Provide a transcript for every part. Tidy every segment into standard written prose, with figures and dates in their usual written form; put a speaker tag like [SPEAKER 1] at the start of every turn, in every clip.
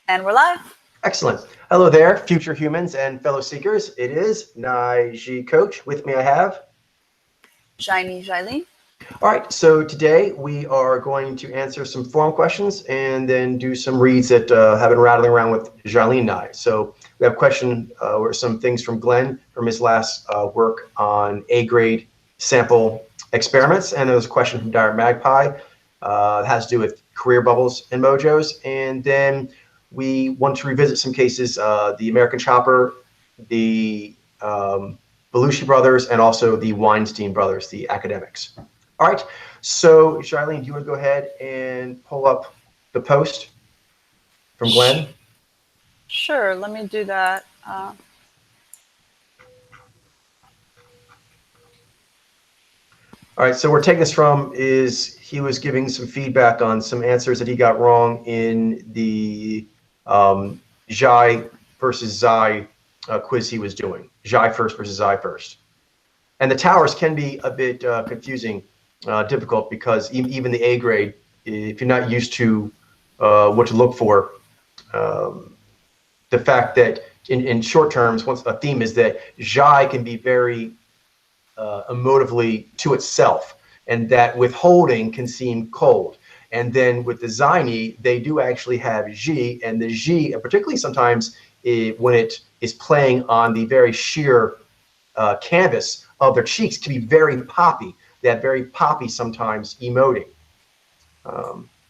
[SPEAKER 1] And we're live.
[SPEAKER 2] Excellent. Hello there, future humans and fellow seekers. It is Naiji Coach. With me I have
[SPEAKER 1] Shiny Shailene.
[SPEAKER 2] All right, so today we are going to answer some forum questions and then do some reads that have been rattling around with Shailene and I. So we have a question or some things from Glenn from his last work on A-grade sample experiments. And there was a question from Dire Magpie that has to do with career bubbles and mojos. And then we want to revisit some cases, the American Chopper, the Belushi brothers, and also the Weinstein brothers, the academics. All right, so Shailene, do you want to go ahead and pull up the post from Glenn?
[SPEAKER 1] Sure, let me do that.
[SPEAKER 2] All right, so where we're taking this from is he was giving some feedback on some answers that he got wrong in the Zhai versus Zai quiz he was doing. Zhai first versus Zai first. And the towers can be a bit confusing, difficult, because even the A grade, if you're not used to what to look for, the fact that in short terms, once a theme is that Zhai can be very emotively to itself, and that withholding can seem cold. And then with the Zaini, they do actually have Xi, and the Xi, and particularly sometimes when it is playing on the very sheer canvas of their cheeks, can be very poppy. They have very poppy sometimes emoting,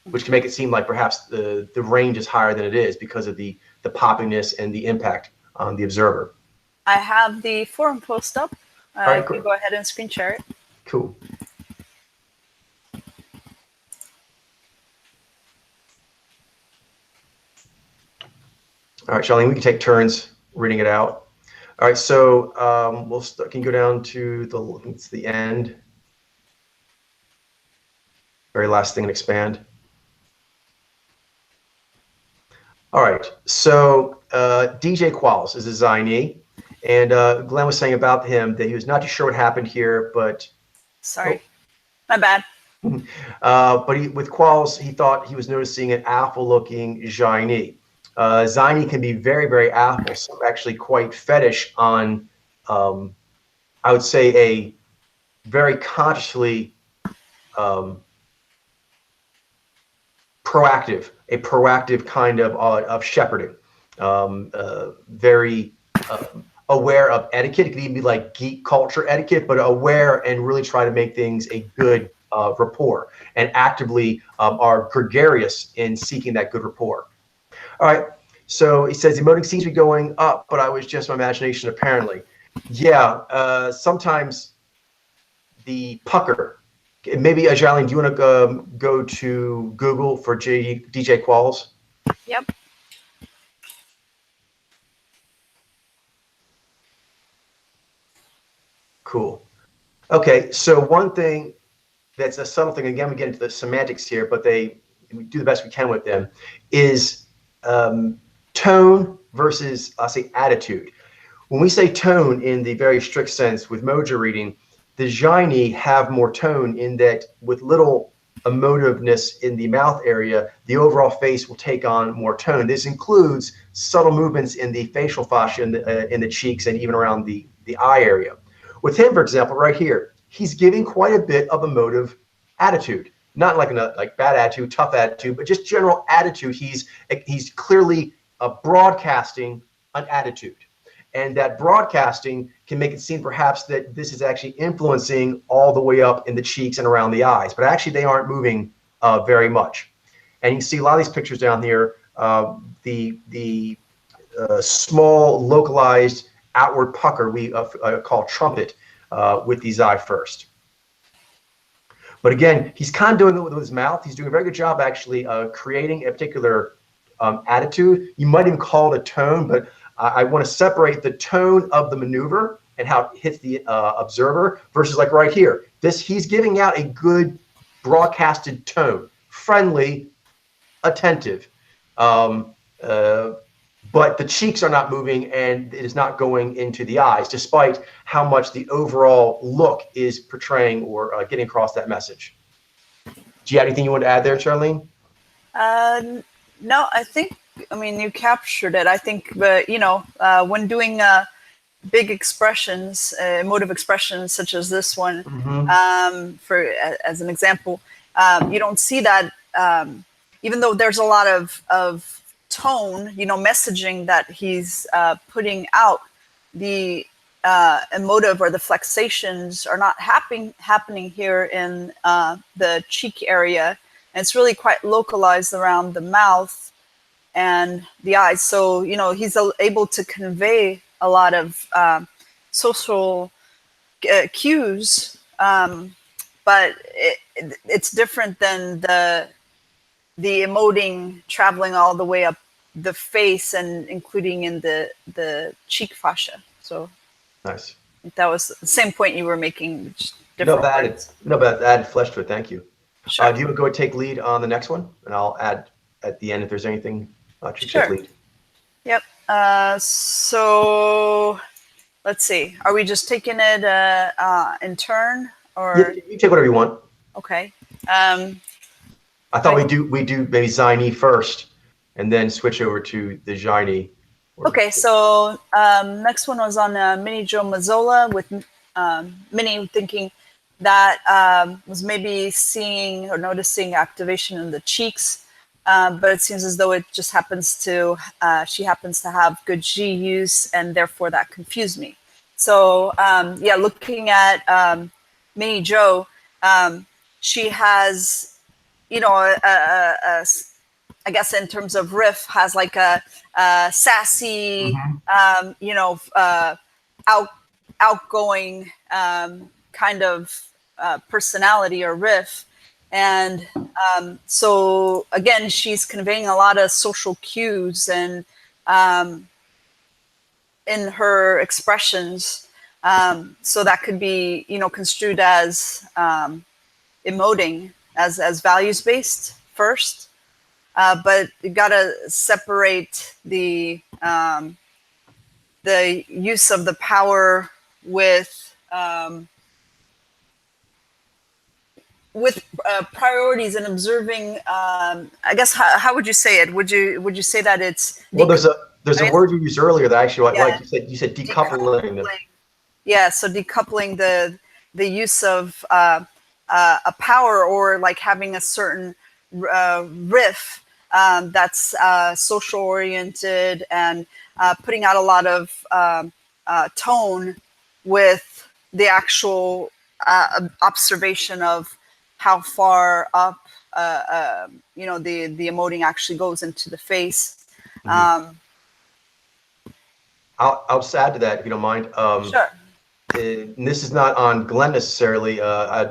[SPEAKER 2] which can make it seem like perhaps the range is higher than it is because of the poppiness and the impact on the observer.
[SPEAKER 1] I have the forum post up.
[SPEAKER 2] All right,
[SPEAKER 1] you can go ahead and screen share it.
[SPEAKER 2] Cool. All right, Shailene, we can take turns reading it out. All right, so we'll can go down to the end, very last thing, and expand. All right, so DJ Qualls is a Zaini, and Glenn was saying about him that he was not too sure what happened here, but
[SPEAKER 1] sorry, my bad.
[SPEAKER 2] But with Qualls, he thought he was noticing an alpha-looking Zaini. Zaini can be very, very alpha, some actually quite fetish on, I would say, a very consciously proactive kind of shepherding, very aware of etiquette. It could even be like geek culture etiquette, but aware and really try to make things a good rapport, and actively are gregarious in seeking that good rapport. All right, so he says emoting seems to be going up, but I was just my imagination apparently. Yeah, sometimes the pucker. Maybe, Shailene, do you want to go to Google for DJ Qualls?
[SPEAKER 1] Yep.
[SPEAKER 2] Cool. Okay, so one thing that's a subtle thing, again, we get into the semantics here, but we do the best we can with them, is tone versus, I'll say, attitude. When we say tone in the very strict sense with mojo reading, the Zaini have more tone in that with little emotiveness in the mouth area, the overall face will take on more tone. This includes subtle movements in the facial fascia in the cheeks and even around the eye area. With him, for example, right here, he's giving quite a bit of emotive attitude. Not like bad attitude, tough attitude, but just general attitude. He's clearly broadcasting an attitude. And that broadcasting can make it seem perhaps that this is actually influencing all the way up in the cheeks and around the eyes. But actually, they aren't moving very much. And you can see a lot of these pictures down here, the small, localized outward pucker we call trumpet with these eye first. But again, he's kind of doing it with his mouth. He's doing a very good job actually creating a particular attitude. You might even call it a tone, but I want to separate the tone of the maneuver and how it hits the observer versus like right here. He's giving out a good broadcasted tone, friendly, attentive. But the cheeks are not moving and it is not going into the eyes, despite how much the overall look is portraying or getting across that message. Do you have anything you want to add there, Shailene?
[SPEAKER 1] No, I think you captured it. I think, when doing big expressions, emotive expressions such as this one, for as an example, you don't see that. Even though there's a lot of tone, messaging that he's putting out, the emotive or the flexations are not happening here in the cheek area, and it's really quite localized around the mouth and the eyes. So he's able to convey a lot of social cues, but it's different than the emoting traveling all the way up the face and including in the cheek fascia. So
[SPEAKER 2] Nice.
[SPEAKER 1] that was the same point you were making.
[SPEAKER 2] No, but added flesh to it. Thank you.
[SPEAKER 1] Sure.
[SPEAKER 2] Do you want to go take lead on the next one, and I'll add at the end if there's anything to
[SPEAKER 1] Sure.
[SPEAKER 2] take lead.
[SPEAKER 1] Yep. So let's see. Are we just taking it in turn, or
[SPEAKER 2] Yeah, you take whatever you want.
[SPEAKER 1] okay?
[SPEAKER 2] I thought we do maybe Ziny first, and then switch over to the Ziny.
[SPEAKER 1] Okay, so next one was on Mini Joe Mazzola, with Mini thinking that was maybe seeing or noticing activation in the cheeks, but it seems as though it just happens to, she happens to have good G use, and therefore that confused me. So yeah, looking at Mini Joe, she has, I guess in terms of riff, has like a sassy, outgoing kind of personality or riff. And so again, she's conveying a lot of social cues and in her expressions. So that could be, construed as emoting, as values-based first. But you gotta separate the use of the power with priorities and observing. I guess how would you say it? Would you say that it's
[SPEAKER 2] well? There's a word you used earlier that I actually like. You said decoupling.
[SPEAKER 1] Yeah, so decoupling the use of a power, or like having a certain riff that's social oriented and putting out a lot of tone, with the actual observation of how far up the emoting actually goes into the face.
[SPEAKER 2] I'll add to that if you don't mind.
[SPEAKER 1] Sure.
[SPEAKER 2] And this is not on Glenn necessarily.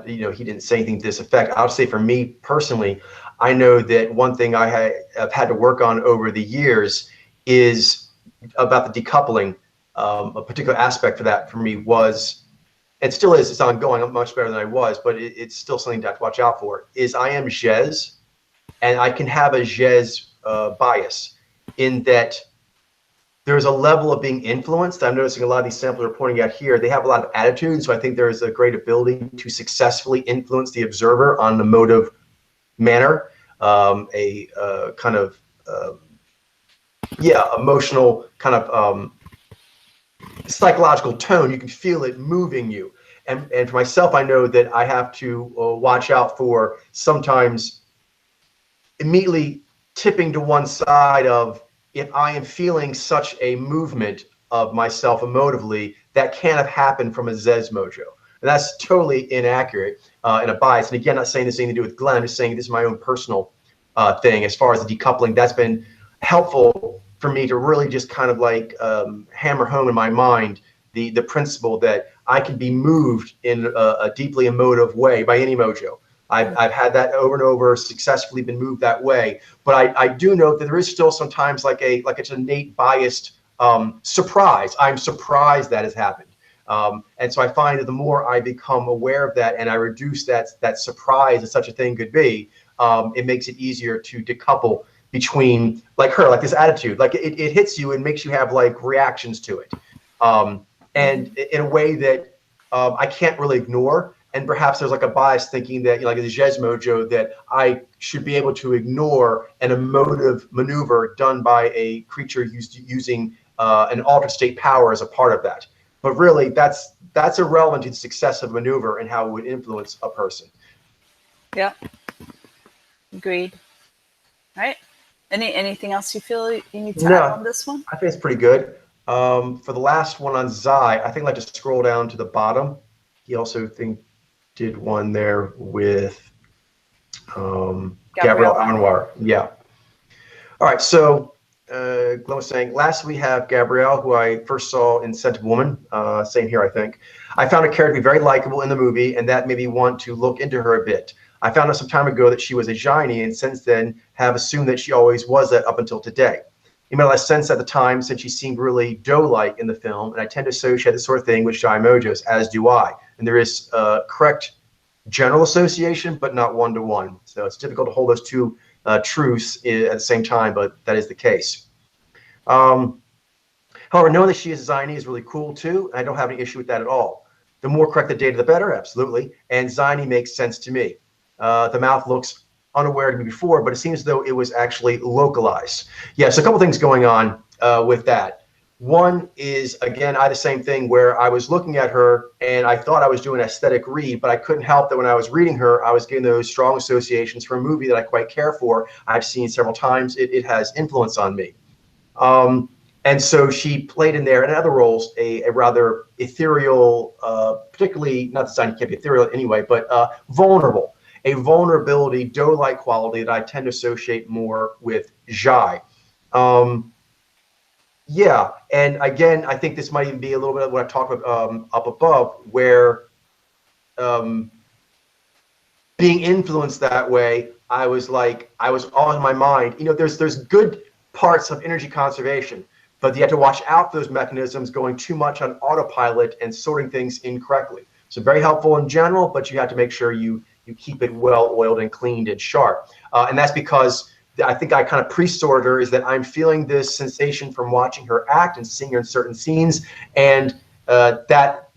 [SPEAKER 2] He didn't say anything to this effect. I'll say for me personally, I know that one thing I've had to work on over the years is about the decoupling. A particular aspect for that for me was, it still is, it's ongoing. I'm much better than I was, but it's still something to have to watch out for, is I am Jez, and I can have a Jez bias in that there's a level of being influenced. I'm noticing a lot of these samplers are pointing out here, they have a lot of attitude. So I think there is a great ability to successfully influence the observer on an emotive manner, kind of, emotional kind of psychological tone. You can feel it moving you. And for myself, I know that I have to watch out for sometimes immediately tipping to one side of, if I am feeling such a movement of myself emotively, that can't have happened from a Zez mojo. And that's totally inaccurate and a bias. And again, not saying this thing to do with Glenn, I'm just saying this is my own personal thing. As far as the decoupling, that's been helpful for me to really just kind of like hammer home in my mind the principle that I can be moved in a deeply emotive way by any mojo. I've had that over and over, successfully been moved that way. But I do note that there is still sometimes like it's innate biased surprise. I'm surprised that has happened. And so I find that the more I become aware of that and I reduce that surprise that such a thing could be, it makes it easier to decouple between like her, like this attitude, like it hits you and makes you have like reactions to it. And in a way that I can't really ignore. and perhaps there's like a bias thinking that, like the Jez Mojo, that I should be able to ignore an emotive maneuver done by a creature using an altered state power as a part of that. But really, that's irrelevant to the success of a maneuver and how it would influence a person.
[SPEAKER 1] Yeah. Agreed. All right. Anything else you feel you need to add on this one?
[SPEAKER 2] I think it's pretty good. For the last one on Zai, I think I'd like to scroll down to the bottom. He also did one there with Gabrielle Anwar. Yeah. All right. So Glenn was saying, last we have Gabrielle, who I first saw in Scent of Woman. Same here, I think. I found her character to be very likable in the movie, and that made me want to look into her a bit. I found out some time ago that she was a Jaini, and since then have assumed that she always was that up until today. It made less sense at the time since she seemed really doe-like in the film, and I tend to associate this sort of thing with Jai Mojos, as do I. And there is correct general association, but not one-to-one. So it's difficult to hold those two truths at the same time, but that is the case. However, knowing that she is a Zaini is really cool too. I don't have any issue with that at all. The more correct the data, the better, absolutely. And Zaini makes sense to me. The mouth looks unaware to me before, but it seems as though it was actually localized. Yes, a couple things going on with that. One is, again, I had the same thing where I was looking at her and I thought I was doing an aesthetic read, but I couldn't help that when I was reading her, I was getting those strong associations for a movie that I quite care for. I've seen several times. It has influence on me. And so she played in there and in other roles a rather ethereal, particularly, not that Zaini can't be ethereal anyway, but vulnerable. A vulnerability, doe-like quality that I tend to associate more with Jai. Yeah, and again, I think this might even be a little bit of what I talked about up above, where being influenced that way, I was all in my mind. You know, there's good parts of energy conservation, but you have to watch out for those mechanisms going too much on autopilot and sorting things incorrectly. So very helpful in general, but you have to make sure you keep it well oiled and cleaned and sharp. And that's because I think I kind of pre-sorted her, is that I'm feeling this sensation from watching her act and seeing her in certain scenes, and that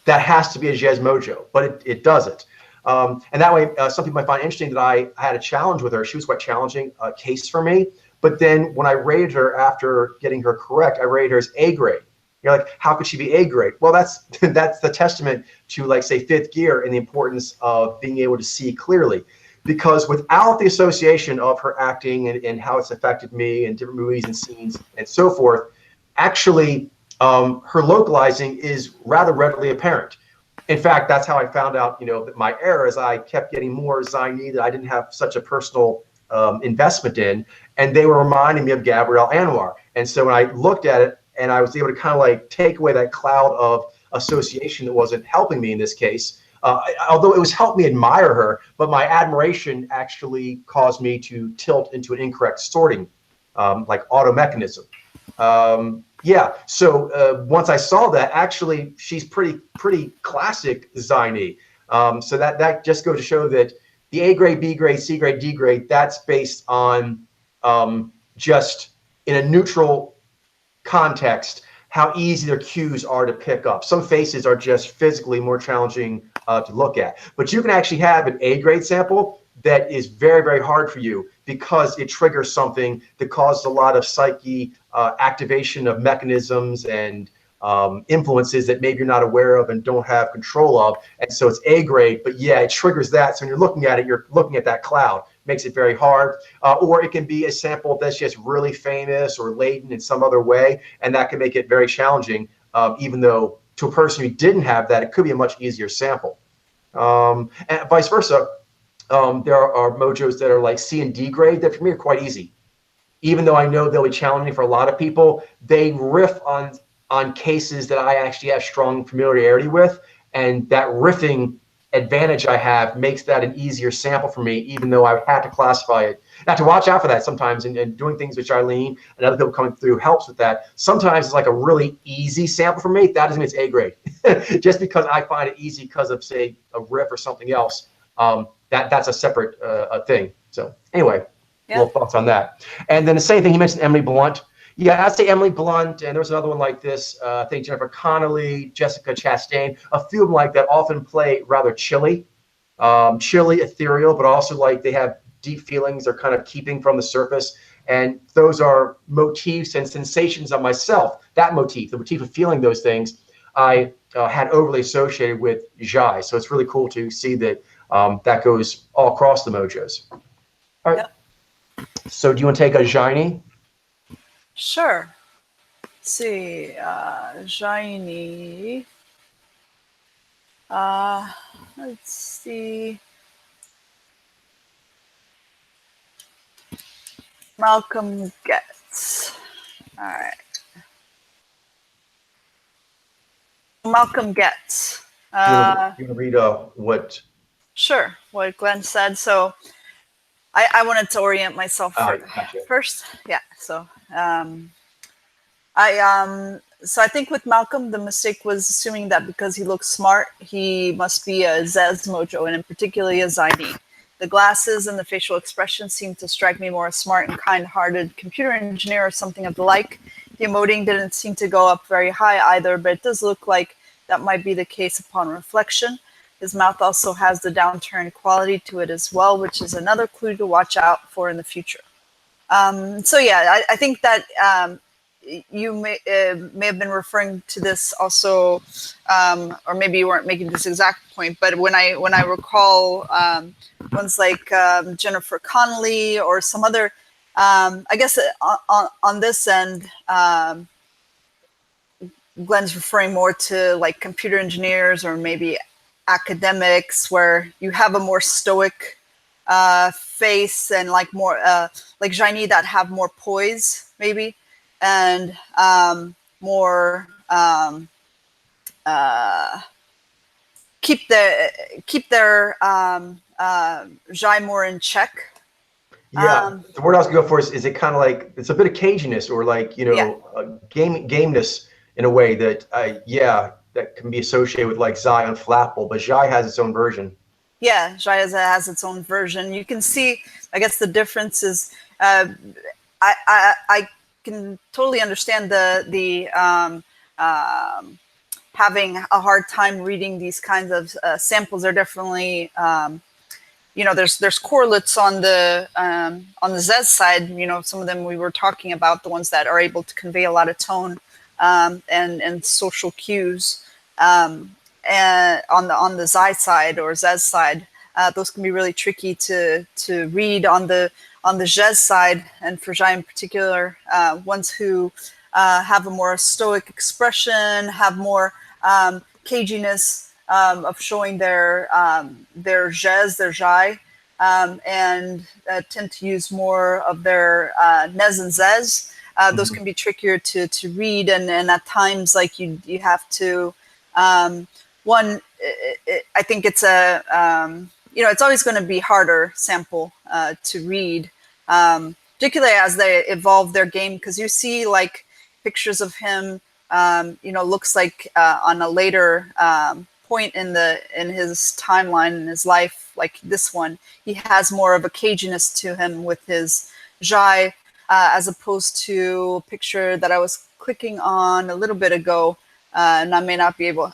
[SPEAKER 2] has to be a Jez Mojo, but it doesn't. And that way, some people might find interesting that I had a challenge with her. She was quite challenging case for me. But then when I rated her after getting her correct, I rated her as A grade. You're like, how could she be A grade? Well, that's the testament to, like, say, fifth gear and the importance of being able to see clearly. Because without the association of her acting and how it's affected me in different movies and scenes and so forth, actually her localizing is rather readily apparent. In fact, that's how I found out, that my error is I kept getting more Zaini that I didn't have such a personal investment in, and they were reminding me of Gabrielle Anwar. And so when I looked at it and I was able to kind of like take away that cloud of association that wasn't helping me in this case, although it was helped me admire her, but my admiration actually caused me to tilt into an incorrect sorting, like auto mechanism. Yeah, so once I saw that, actually, she's pretty classic Zaini. So that just goes to show that the A grade, B grade, C grade, D grade, that's based on just in a neutral context, how easy their cues are to pick up. Some faces are just physically more challenging to look at. But you can actually have an A grade sample that is very, very hard for you because it triggers something that causes a lot of psyche activation of mechanisms and influences that maybe you're not aware of and don't have control of. And so it's A grade, but yeah, it triggers that. So when you're looking at it, you're looking at that cloud. Makes it very hard. Or it can be a sample that's just really famous or latent in some other way, and that can make it very challenging, even though to a person who didn't have that, it could be a much easier sample. And vice versa. There are mojos that are like C and D grade that for me are quite easy. Even though I know they'll be challenging for a lot of people, they riff on cases that I actually have strong familiarity with, and that riffing advantage I have makes that an easier sample for me, even though I had to classify it. Now, to watch out for that sometimes, and doing things which Eileen and other people coming through helps with that. Sometimes it's like a really easy sample for me. That doesn't mean it's A grade. Just because I find it easy because of, say, a riff or something else, that's a separate thing. So anyway, little thoughts on that. And then the same thing, he mentioned Emily Blunt. Yeah, I'd say Emily Blunt, and there was another one like this. I think Jennifer Connelly, Jessica Chastain, a few of them like that often play rather chilly, chilly, ethereal, but also like they have deep feelings they're kind of keeping from the surface. And those are motifs and sensations of myself. That motif, the motif of feeling those things, I had overly associated with Jai. So it's really cool to see that that goes all across the mojos. All right.
[SPEAKER 1] Yep.
[SPEAKER 2] So do you want to take a Jaini?
[SPEAKER 1] Sure. Let's see, Jaini. Let's see. Malcolm Getz. All right. Malcolm Getz.
[SPEAKER 2] You want to read what?
[SPEAKER 1] Sure, what Glenn said. So I wanted to orient myself
[SPEAKER 2] Gotcha.
[SPEAKER 1] first. Yeah. So so I think with Malcolm, the mistake was assuming that because he looks smart, he must be a Zez Mojo, and in particularly a Zaini. The glasses and the facial expression seemed to strike me more as smart and kind-hearted computer engineer or something of the like. The emoting didn't seem to go up very high either, but it does look like that might be the case upon reflection. His mouth also has the downturned quality to it as well, which is another clue to watch out for in the future. So yeah, I think that you may have been referring to this also, or maybe you weren't making this exact point. But when I recall ones like Jennifer Connelly or some other, I guess on this end, Glenn's referring more to like computer engineers or maybe academics, where you have a more stoic face and like more like Jaini that have more poise maybe, and more keep their Jai more in check.
[SPEAKER 2] Yeah, the word I was going to go for is it kind of like it's a bit of caginess or like gameness in a way that that can be associated with like Zai Unflappable, but Jai has its own version.
[SPEAKER 1] Yeah, Jai has its own version. You can see, I guess the difference is, I can totally understand the having a hard time reading these kinds of samples. They're definitely, there's correlates on the Zez side. Some of them we were talking about, the ones that are able to convey a lot of tone and social cues. And on the Zai side or Zez side, those can be really tricky to read on the Zez side, and for Jai in particular, ones who have a more stoic expression, have more caginess of showing their Zez, their Jai, and tend to use more of their Nez and Zez. Those can be trickier to read, and at times like you have to. I think it's it's always going to be harder sample to read, particularly as they evolve their game, because you see like pictures of him, looks like on a later point in his timeline in his life, like this one, he has more of a caginess to him with his Jai, as opposed to a picture that I was clicking on a little bit ago. And I may not be able,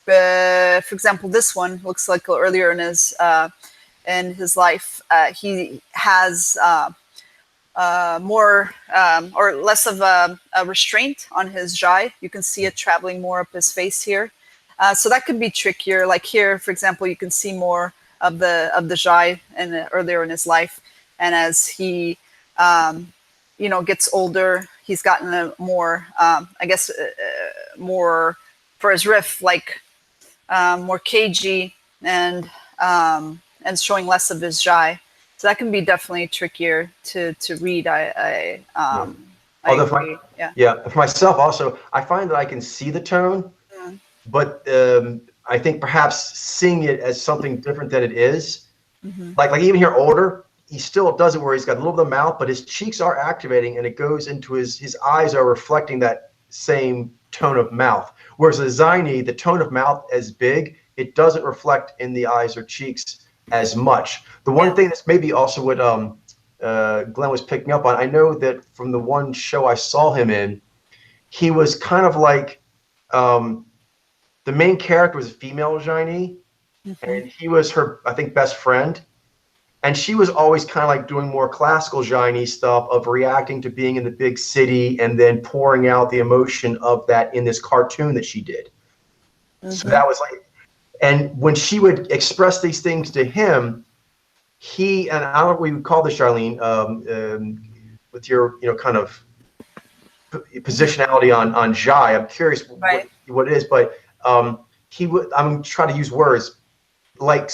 [SPEAKER 1] for example, this one looks like earlier in his life, he has more or less of a restraint on his Jai. You can see it traveling more up his face here, so that could be trickier. Like here, for example, you can see more of the Jai earlier in his life, and as he gets older, he's gotten a more, more for his riff, like more cagey and showing less of his Jai. So that can be definitely trickier to read. I agree.
[SPEAKER 2] For myself also, I find that I can see the tone, but I think perhaps seeing it as something different than it is, like even here older, he still does it where he's got a little bit of the mouth, but his cheeks are activating and it goes into his eyes are reflecting that same tone of mouth. Whereas the Zaini, the tone of mouth as big, it doesn't reflect in the eyes or cheeks as much. The one thing that's maybe also what Glenn was picking up on. I know that from the one show I saw him in, he was kind of like the main character was a female Jaini, and he was her, I think, best friend. And she was always kind of like doing more classical Jaini stuff of reacting to being in the big city and then pouring out the emotion of that in this cartoon that she did. So that was like, and when she would express these things to him, he, and I don't know what we would call this, Charlene, with your, kind of positionality on Jai. I'm curious what it is, but he would, I'm trying to use words, like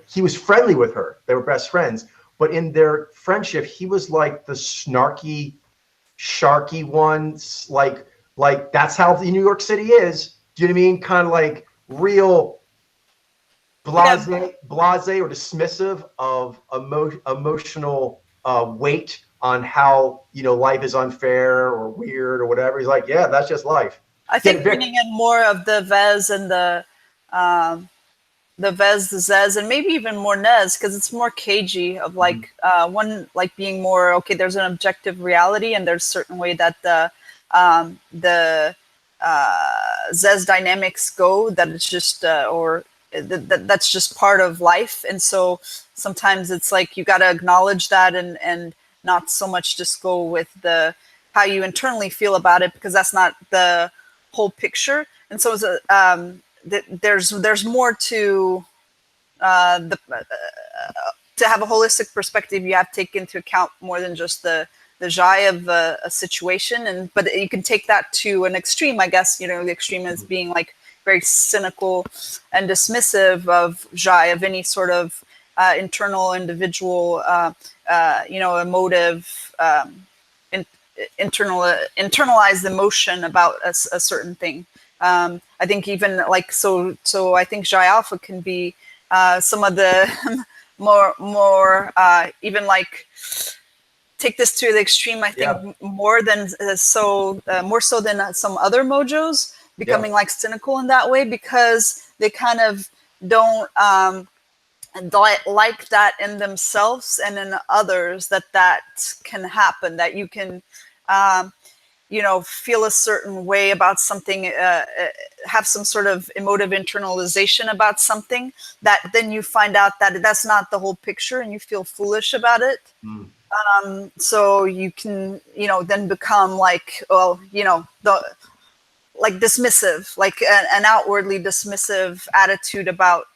[SPEAKER 2] he was friendly with her. They were best friends, but in their friendship, he was like the snarky, sharky one, like that's how the New York City is. Do you know what I mean? Kind of like real blase or dismissive of emotional weight on how, life is unfair or weird or whatever. He's like, yeah, that's just life.
[SPEAKER 1] I think bringing in more of the Vez and the Vez, the Zez, and maybe even more Nez, because it's more cagey of like one, like being more, okay, there's an objective reality and there's a certain way that the Zez dynamics go, that it's just, that's just part of life. And so sometimes it's like, you got to acknowledge that and not so much just go with how you internally feel about it, because that's not the whole picture. And so there's more to to have a holistic perspective. You have to take into account more than just the Jai of a situation, but you can take that to an extreme, I guess. The extreme is being like very cynical and dismissive of Jai, of any sort of internal, individual, emotive, internalized emotion about a certain thing. I think even like so I think Jai Alpha can be some of the more even like, take this to the extreme, I think, more so than some other mojos, becoming like cynical in that way, because they kind of don't like that in themselves and in others, that can happen, that you can feel a certain way about something, have some sort of emotive internalization about something, that then you find out that that's not the whole picture and you feel foolish about it. So you can, then become like, like dismissive, like an outwardly dismissive attitude about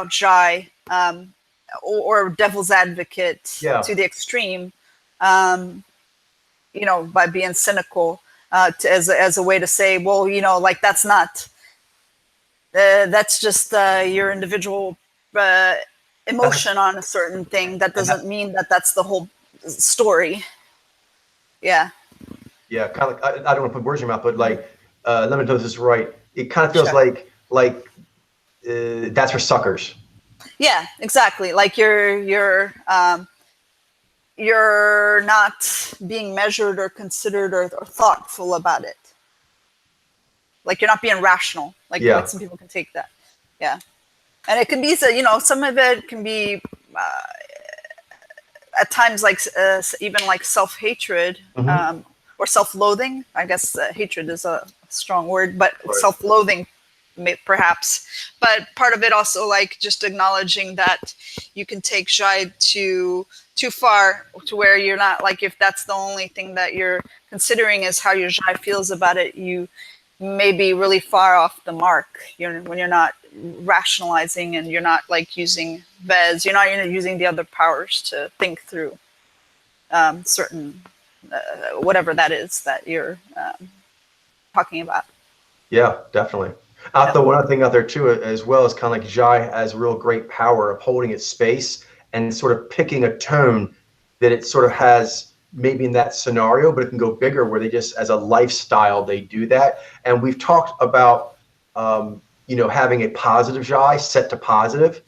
[SPEAKER 1] Jai, or devil's advocate to the extreme, by being cynical, as a way to say, well, like that's not, that's just your individual emotion on a certain thing. That doesn't mean that that's the whole story. Yeah, kind
[SPEAKER 2] of like, I don't want to put words in your mouth, but like, let me know if this is right. It kind of feels like that's for suckers.
[SPEAKER 1] Yeah, exactly. Like you're not being measured or considered or thoughtful about it. Like you're not being rational. Like some people can take that. Yeah. And it can be, some of it can be at times like even like self-hatred, or self-loathing. I guess hatred is a strong word, but self-loathing perhaps. But part of it also like just acknowledging that you can take Jai too far, to where you're not, like, if that's the only thing that you're considering is how your Jai feels about it, you may be really far off the mark. When you're not rationalizing and you're not like using Vez, you're not using the other powers to think through certain whatever that is that you're talking about.
[SPEAKER 2] Yeah, definitely. One other thing out there too, as well, is kind of like Jai has real great power of holding its space and sort of picking a tone that it sort of has maybe in that scenario, but it can go bigger, where they just, as a lifestyle, they do that. And we've talked about, having a positive Jai set to positive.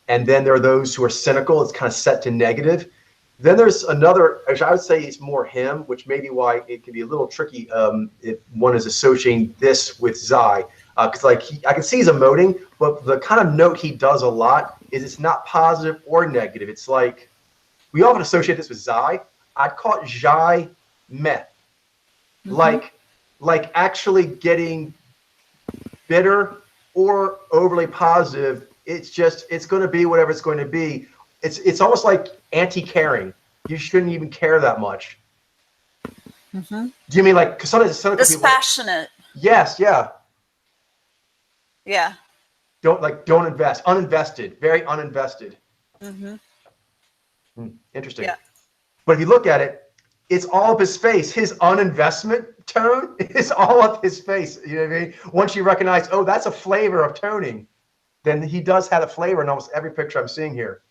[SPEAKER 2] And then there are those who are cynical. It's kind of set to negative. Then there's another, which I would say is more him, which may be why it can be a little tricky if one is associating this with Zai. Because I can see he's emoting, but the kind of note he does a lot is it's not positive or negative. It's like we often associate this with Zai. I'd call it Zai meh. Like actually getting bitter or overly positive. It's going to be whatever it's going to be. It's almost like anti-caring. You shouldn't even care that much. Do you mean like, because sometimes
[SPEAKER 1] dispassionate?
[SPEAKER 2] Yes, yeah.
[SPEAKER 1] Yeah.
[SPEAKER 2] Don't invest. Uninvested. Very uninvested. Interesting.
[SPEAKER 1] Yeah.
[SPEAKER 2] But if you look at it, it's all of his face. His uninvestment tone is all of his face. You know what I mean? Once you recognize, oh, that's a flavor of toning, then he does have a flavor in almost every picture I'm seeing here.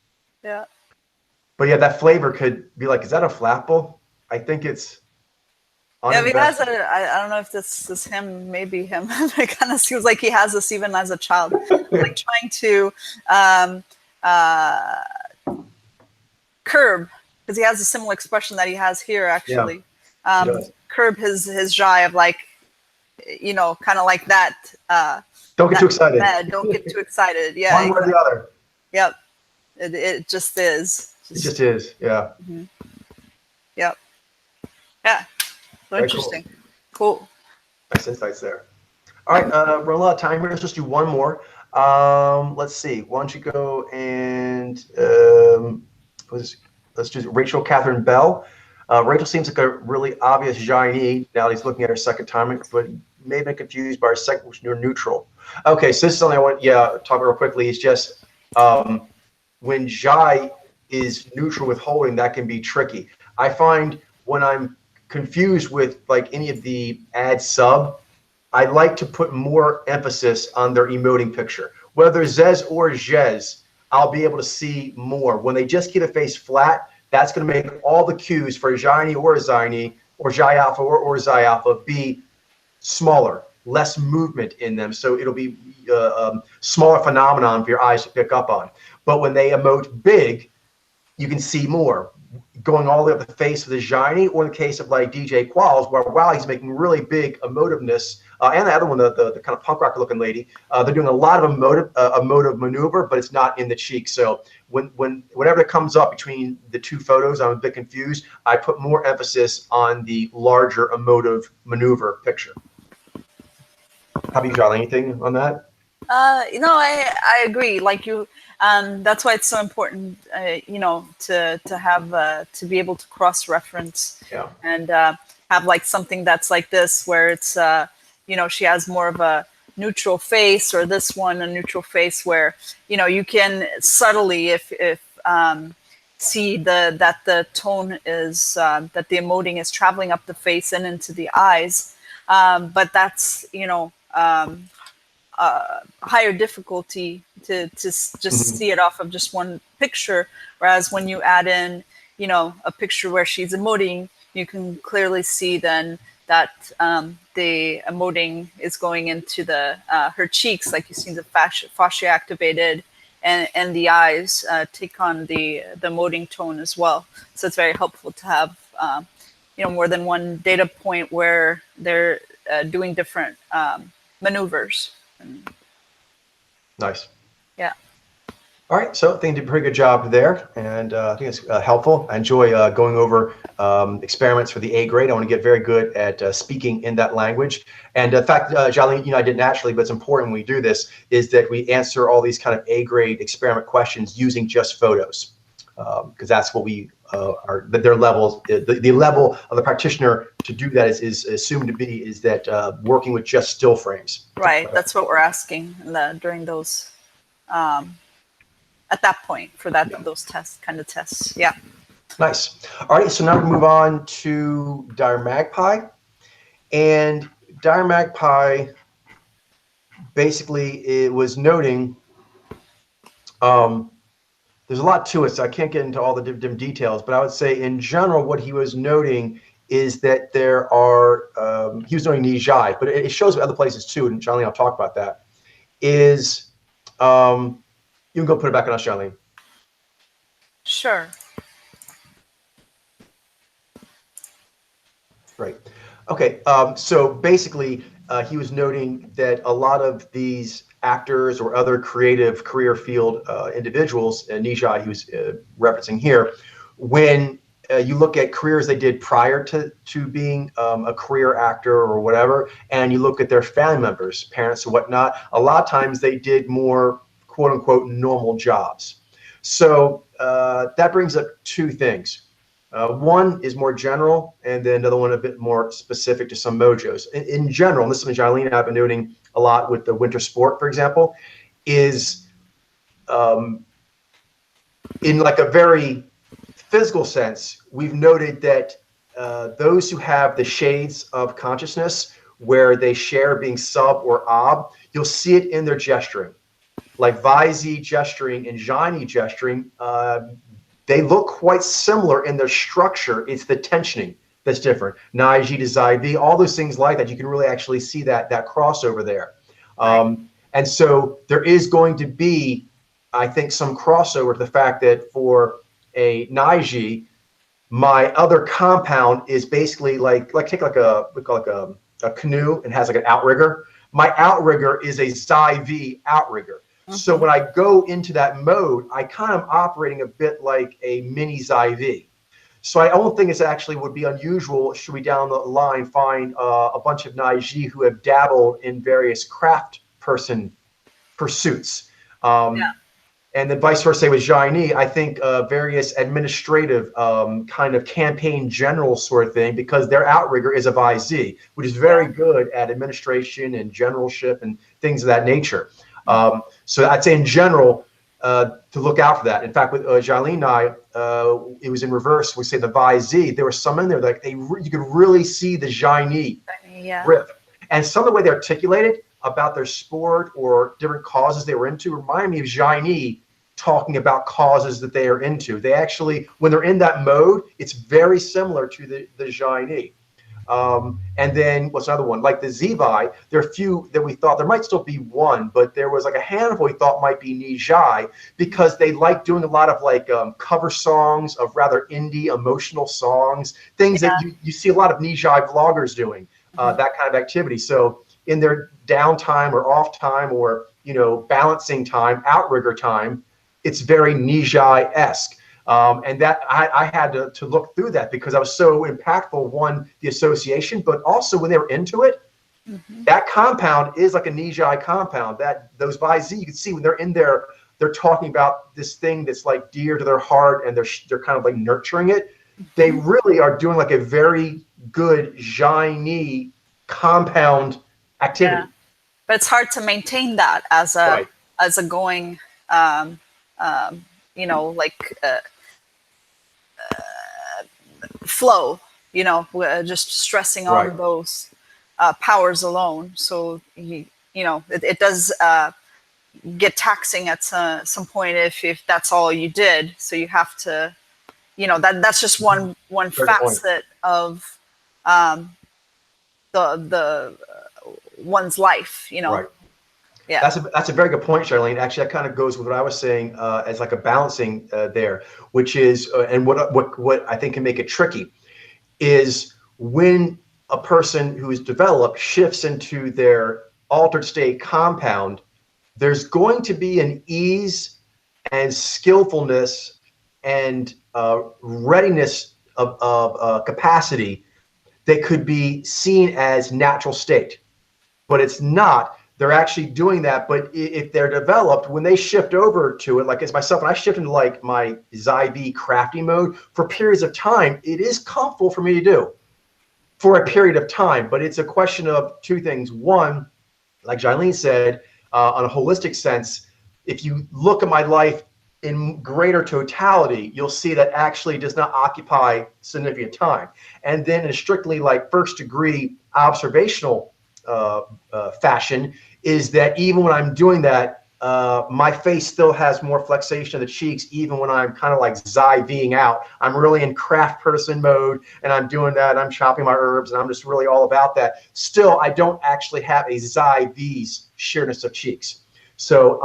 [SPEAKER 1] Yeah.
[SPEAKER 2] But yeah, that flavor could be like, is that a flapple? I think it's uninvested.
[SPEAKER 1] Yeah, he has I don't know if this is him, maybe him. It kind of seems like he has this even as a child, like trying to curb, because he has a similar expression that he has here actually. Curb his shy of like, you know, kind of like that.
[SPEAKER 2] Don't get too excited.
[SPEAKER 1] Don't get too excited. Yeah.
[SPEAKER 2] One or the other.
[SPEAKER 1] Yep. It just is.
[SPEAKER 2] It just is. Yeah.
[SPEAKER 1] Yep. Yeah. So interesting. Cool.
[SPEAKER 2] Nice insights there. All right, we're a lot of time here. Let's just do one more. Let's see. Why don't you go and let's do Rachel Catherine Bell. Rachel seems like a really obvious Chinese. Now he's looking at her second time, but may have been confused by her second, which you're neutral. Okay, so this is something I want to talk about real quickly. It's just when Zhai is neutral with holding, that can be tricky. I find when I'm confused with like any of the ad sub, I like to put more emphasis on their emoting picture. Whether Zez or Zhez, I'll be able to see more. When they just keep the face flat, that's going to make all the cues for Zhai or Zai or Zhai Alpha or Zai Alpha be smaller, less movement in them. So it'll be a smaller phenomenon for your eyes to pick up on. But when they emote big, you can see more, going all the way up the face of the Zhai, or in the case of like DJ Qualls, where wow, he's making really big emotiveness. And the other one, the kind of punk rocker looking lady, they're doing a lot of emotive maneuver, but it's not in the cheek. So whenever it comes up between the two photos, I'm a bit confused. I put more emphasis on the larger emotive maneuver picture. How about you, Charlie? Anything on that?
[SPEAKER 1] You know, I agree. Like you, that's why it's so important, you know, to have to be able to cross-reference and have like something that's like this, where it's you know, she has more of a neutral face, or this one a neutral face, where you know you can subtly, if see that the tone is that the emoting is traveling up the face and into the eyes, but that's, you know, higher difficulty to just see it off of just one picture. Whereas when you add in, you know, a picture where she's emoting, you can clearly see then that the emoting is going into the her cheeks, like you see the fascia activated, and the eyes take on the emoting tone as well. So it's very helpful to have you know, more than one data point where they're doing different maneuvers.
[SPEAKER 2] Nice.
[SPEAKER 1] Yeah.
[SPEAKER 2] All right, so I think you did a pretty good job there, and I think it's helpful. I enjoy going over experiments for the A grade. I want to get very good at speaking in that language. And in fact, Jolene, you know, I did naturally, but it's important when we do this, is that we answer all these kind of A grade experiment questions using just photos, because that's what we are, their levels, the level of the practitioner to do that is assumed to be is that working with just still frames.
[SPEAKER 1] Right, that's what we're asking during those, at that point for that those kind of tests. Yeah.
[SPEAKER 2] Nice. All right, so now we move on to Dire Magpie. And Dire Magpie basically it was noting there's a lot to it, so I can't get into all the different details, but I would say in general what he was noting is that there are, he was noting Nijai, but it shows other places too, and Charlene, I'll talk about that, is, you can go put it back on us, Charlene.
[SPEAKER 1] Sure.
[SPEAKER 2] Right. Okay, so basically he was noting that a lot of these actors or other creative career field individuals, Nijai he was referencing here, when you look at careers they did prior to being a career actor or whatever, and you look at their family members, parents or whatnot, a lot of times they did more quote unquote normal jobs. So that brings up two things. One is more general, and then another one a bit more specific to some mojos. In general, and this is something Jarlene and I have been noting a lot with the winter sport, for example, is in like a very physical sense, we've noted that those who have the shades of consciousness where they share being sub or ob, you'll see it in their gesturing. Like Vaizi gesturing and Jani gesturing, they look quite similar in their structure. It's the tensioning that's different. Naiji to Zaivi, all those things like that. You can really actually see that crossover there. And so there is going to be, I think, some crossover to the fact that for a Naiji, my other compound is basically like take like a canoe and has like an outrigger. My outrigger is a Zai-V outrigger. So when I go into that mode, I kind of operating a bit like a mini Zai-V. So I don't think it actually would be unusual should we down the line find a bunch of Naiji who have dabbled in various craft person pursuits. And then vice versa with Jaini, I think various administrative kind of campaign general sort of thing, because their outrigger is a Vaizi, which is very good at administration and generalship and things of that nature. So I'd say in general to look out for that. In fact, with Jarlene and I, it was in reverse. We say the Vaizi, there was some in there like you could really see the Jaini grip. And some of the way they articulated about their sport or different causes they were into remind me of Jaini talking about causes that they are into. They actually, when they're in that mode, it's very similar to the Jaini. And then what's another one? Like the Zibai, there are a few that we thought there might still be one, but there was like a handful we thought might be Nijai because they like doing a lot of like cover songs of rather indie emotional songs, things that you see a lot of Nijai vloggers doing, that kind of activity. So in their downtime or off time or, you know, balancing time, outrigger time, it's very Nijai-esque. And that I had to look through that because I was so impactful, one, the association, but also when they were into it, that compound is like a Nijai compound. That those Vaizi, you can see when they're in there, they're talking about this thing that's like dear to their heart and they're kind of like nurturing it. They really are doing like a very good Jaini compound activity.
[SPEAKER 1] But it's hard to maintain that as a going, you know, like flow, you know, just stressing on those powers alone. So, you know, it does get taxing at some point if that's all you did. So you have to, you know, that's just one facet of the one's life, you know. Yeah,
[SPEAKER 2] that's a very good point, Charlene. Actually, that kind of goes with what I was saying as like a balancing there, which is and what I think can make it tricky is when a person who is developed shifts into their altered state compound, there's going to be an ease and skillfulness and readiness of capacity that could be seen as natural state, but it's not. They're actually doing that, but if they're developed, when they shift over to it, like as myself, when I shift into like my Zai-V crafty mode for periods of time, it is comfortable for me to do for a period of time. But it's a question of two things. One, like Jailene said, on a holistic sense, if you look at my life in greater totality, you'll see that actually does not occupy significant time. And then in a strictly like first degree observational fashion, is that even when I'm doing that, my face still has more flexation of the cheeks, even when I'm kind of like Zai-Ving out. I'm really in craft person mode, and I'm doing that. I'm chopping my herbs, and I'm just really all about that. Still, I don't actually have a Zai-V's sheerness of cheeks. So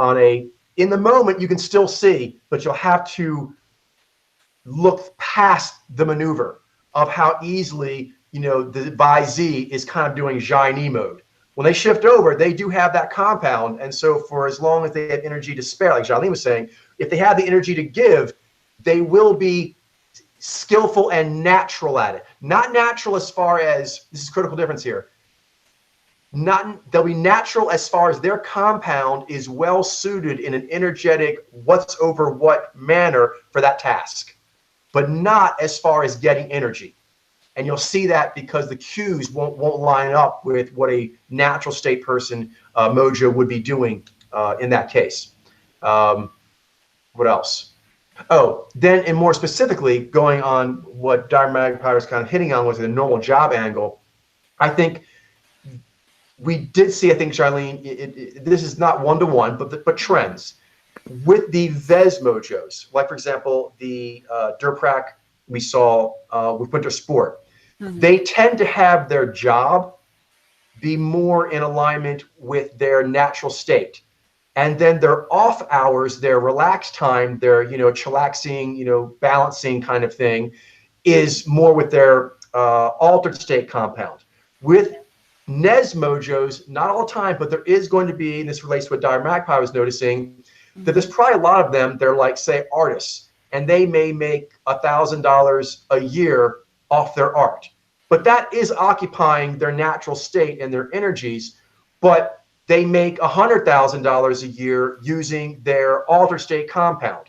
[SPEAKER 2] in the moment, you can still see, but you'll have to look past the maneuver of how easily, you know, the Vaizi is kind of doing Jaini mode. When they shift over, they do have that compound. And so for as long as they have energy to spare, like Jailene was saying, if they have the energy to give, they will be skillful and natural at it. Not natural as far as, this is a critical difference here. They'll be natural as far as their compound is well suited in an energetic what's over what manner for that task, but not as far as getting energy. And you'll see that because the cues won't line up with what a natural state person, mojo, would be doing in that case. What else? Oh, then, and more specifically, going on what Dr. Magpie was kind of hitting on was the normal job angle. I think we did see, I think, Charlene, this is not one-to-one, but trends. With the Vez mojos, like, for example, the Durprak we saw with Winter Sport, they tend to have their job be more in alignment with their natural state. And then their off hours, their relaxed time, their, chillaxing, balancing kind of thing is more with their altered state compound. With Nez mojos, not all the time, but there is going to be, and this relates to what Dr. Magpie was noticing, that there's probably a lot of them, they're like, say, artists, and they may make $1,000 a year off their art. But that is occupying their natural state and their energies, but they make $100,000 a year using their altered state compound.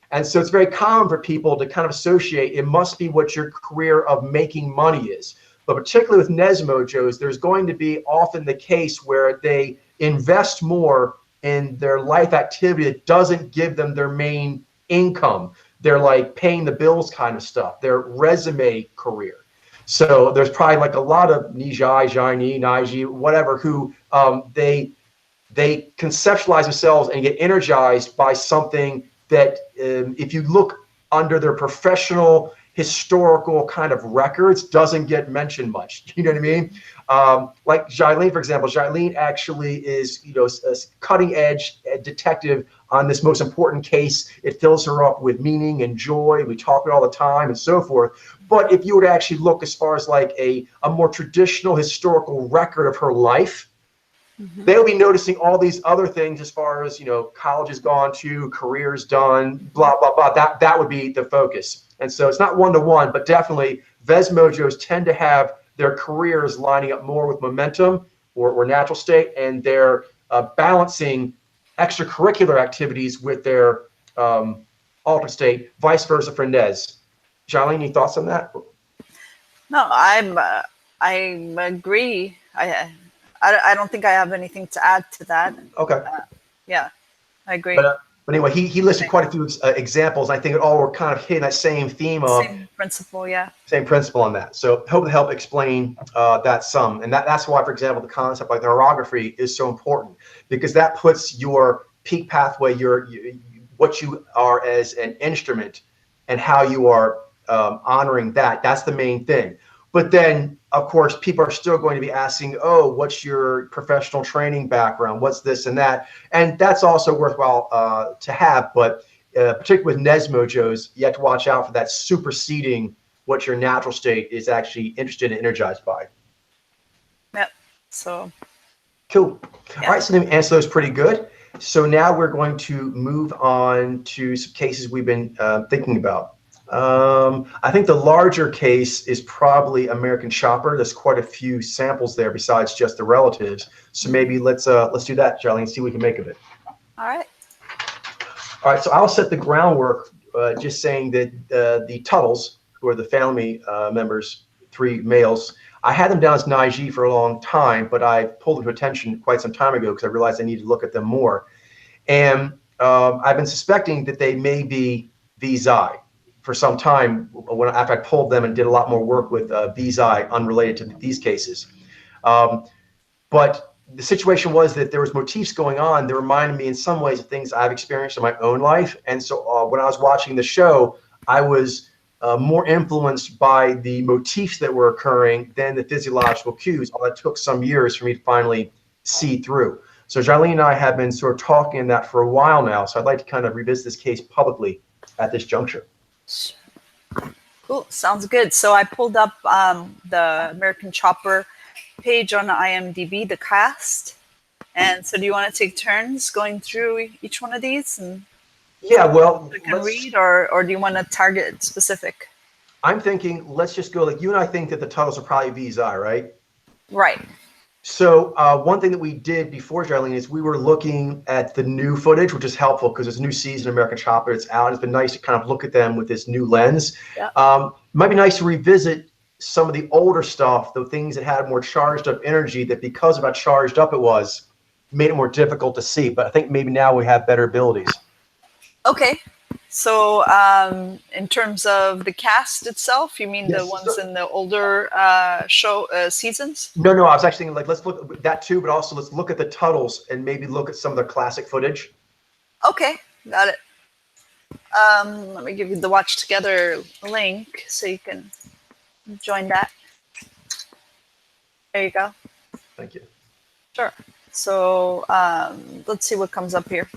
[SPEAKER 2] And so it's very common for people to kind of associate, it must be what your career of making money is. But particularly with Nez mojos, there's going to be often the case where they invest more in their life activity that doesn't give them their main income. They're like paying the bills kind of stuff, their resume career. So there's probably like a lot of Nijai, Jaini, Naiji, whatever, who they conceptualize themselves and get energized by something that if you look under their professional historical kind of records, doesn't get mentioned much. You know what I mean? Like Jailene, for example, Jailene actually is, a cutting edge detective on this most important case. It fills her up with meaning and joy. We talk it all the time and so forth. But if you were to actually look as far as like a more traditional historical record of her life, they'll be noticing all these other things as far as, college has gone to, careers done, blah, blah, blah. That would be the focus. And so it's not one-to-one, but definitely Vez mojos tend to have their careers lining up more with momentum or natural state, and they're balancing extracurricular activities with their altered state, vice versa for Nez. Charlene, any thoughts on that?
[SPEAKER 1] No, I agree. I don't think I have anything to add to that.
[SPEAKER 2] Okay.
[SPEAKER 1] Yeah, I agree.
[SPEAKER 2] But anyway, he listed quite a few examples. I think it all were kind of hitting that same theme of
[SPEAKER 1] same principle, yeah.
[SPEAKER 2] Same principle on that. So hope to help explain that some. And that's why, for example, the concept like the orography is so important, because that puts your peak pathway, what you are as an instrument and how you are honoring that. That's the main thing. But then, of course, people are still going to be asking, oh, what's your professional training background? What's this and that? And that's also worthwhile to have. But particularly with Nez mojos, you have to watch out for that superseding what your natural state is actually interested and energized by.
[SPEAKER 1] Yep. So.
[SPEAKER 2] Cool.
[SPEAKER 1] Yeah.
[SPEAKER 2] All right. So then we answer those pretty good. So now we're going to move on to some cases we've been thinking about. I think the larger case is probably American Chopper. There's quite a few samples there besides just the relatives. So maybe let's do that, Charlie, and see what we can make of it.
[SPEAKER 1] All right.
[SPEAKER 2] All right. So I'll set the groundwork, just saying that the Tuttles, who are the family members, 3 males, I had them down as Naiji for a long time, but I pulled them to attention quite some time ago because I realized I needed to look at them more. And I've been suspecting that they may be Vzi for some time after I pulled them and did a lot more work with Vzi unrelated to these cases. But the situation was that there was motifs going on that reminded me in some ways of things I've experienced in my own life. And so when I was watching the show, I was more influenced by the motifs that were occurring than the physiological cues. All that took some years for me to finally see through. So Jailene and I have been sort of talking in that for a while now. So I'd like to kind of revisit this case publicly at this juncture.
[SPEAKER 1] Cool. Sounds good. So I pulled up the American Chopper page on IMDb, the cast. And so do you want to take turns going through each one of these? And
[SPEAKER 2] yeah, well,
[SPEAKER 1] you can read, or do you want to target specific?
[SPEAKER 2] I'm thinking, let's just go, like you and I think that the titles are probably V's eye, right?
[SPEAKER 1] Right.
[SPEAKER 2] So one thing that we did before, Jarlene, is we were looking at the new footage, which is helpful because there's a new season of American Chopper. It's out. It's been nice to kind of look at them with this new lens.
[SPEAKER 1] Yeah.
[SPEAKER 2] Might be nice to revisit some of the older stuff, the things that had more charged up energy that because of how charged up it was, made it more difficult to see. But I think maybe now we have better abilities.
[SPEAKER 1] Okay. So in terms of the cast itself, you mean
[SPEAKER 2] Yes,
[SPEAKER 1] the ones in the older seasons?
[SPEAKER 2] No, I was actually thinking, like, let's look at that too, but also let's look at the Tuttles and maybe look at some of the classic footage.
[SPEAKER 1] Okay, got it. Let me give you the Watch Together link so you can join that. There you go.
[SPEAKER 2] Thank you.
[SPEAKER 1] Sure. So let's see what comes up here.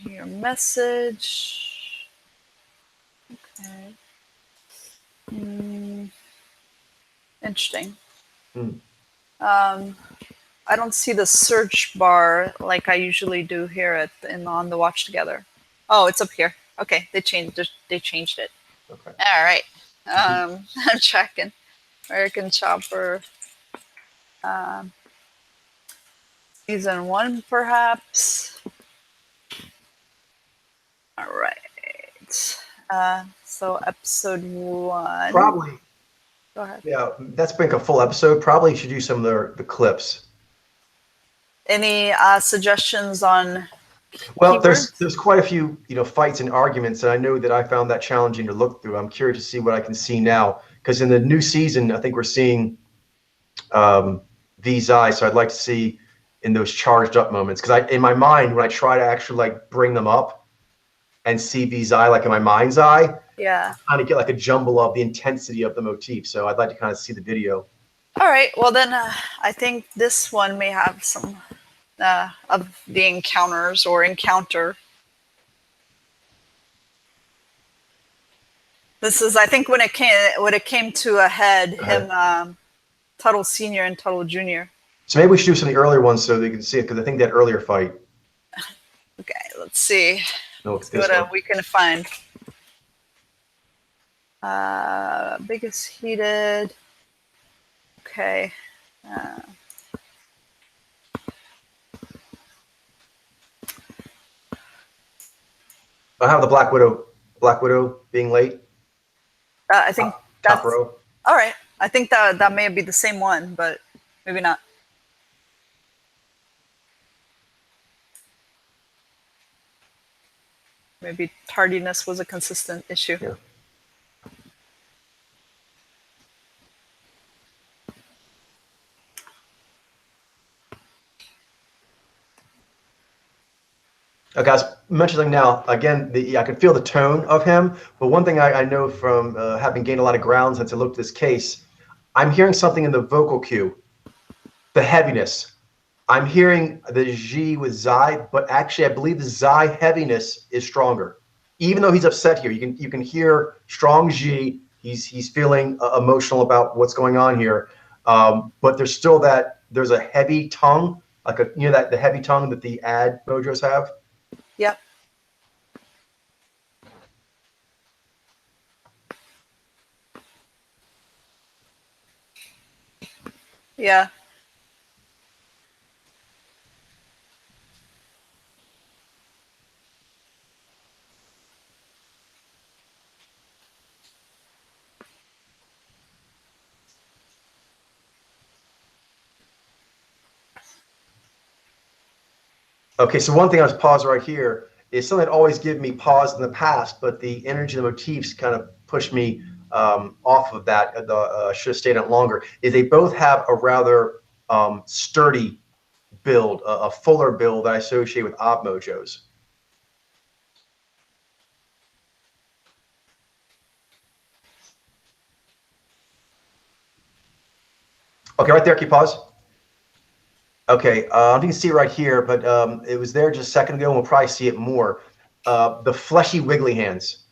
[SPEAKER 1] Your message. Okay. Interesting. I don't see the search bar like I usually do here on the Watch Together. Oh, it's up here. Okay, they changed it.
[SPEAKER 2] Okay.
[SPEAKER 1] All right. I'm checking. American Chopper. Season 1, perhaps. All right. So episode 1.
[SPEAKER 2] Probably.
[SPEAKER 1] Go ahead.
[SPEAKER 2] Yeah, that's been a full episode. Probably should do some of the clips.
[SPEAKER 1] Any suggestions on
[SPEAKER 2] Well,
[SPEAKER 1] keywords?
[SPEAKER 2] there's quite a few fights and arguments, and I know that I found that challenging to look through. I'm curious to see what I can see now, because in the new season, I think we're seeing V's eyes. So I'd like to see in those charged up moments, because in my mind, when I try to actually like bring them up and see V's eye, like in my mind's eye,
[SPEAKER 1] Yeah.
[SPEAKER 2] kind of get like a jumble of the intensity of the motif. So I'd like to kind of see the video.
[SPEAKER 1] All right. Well, then I think this one may have some of the encounters or encounter. This is, I think, when it came to a head, him, Tuttle Senior and Tuttle Junior.
[SPEAKER 2] So maybe we should do some of the earlier ones so they can see it, because I think that earlier fight.
[SPEAKER 1] Okay, let's see.
[SPEAKER 2] No,
[SPEAKER 1] Let's see what we can find. Biggest heated. Okay.
[SPEAKER 2] I have the Black Widow being late.
[SPEAKER 1] I think that's
[SPEAKER 2] top row.
[SPEAKER 1] All right. I think that may be the same one, but maybe not. Maybe tardiness was a consistent issue.
[SPEAKER 2] Yeah. Okay, I was mentioning now, again, I can feel the tone of him, but one thing I know from having gained a lot of ground since I looked at this case, I'm hearing something in the vocal cue, the heaviness. I'm hearing the G with Zai, but actually I believe the Zai heaviness is stronger. Even though he's upset here, you can hear strong G, he's feeling emotional about what's going on here, but there's still there's a heavy tongue, like the heavy tongue that the ad mojos have.
[SPEAKER 1] Yep. Yeah.
[SPEAKER 2] Okay, so one thing I was paused right here is something that always give me pause in the past, but the energy and the motifs kind of push me off of that. Should have stayed on longer. Is they both have a rather sturdy build, a fuller build that I associate with Ob Mojos. Okay, right there. Keep pause. Okay, I don't think you can see it right here, but it was there just a second ago, and we'll probably see it more. The fleshy, wiggly hands.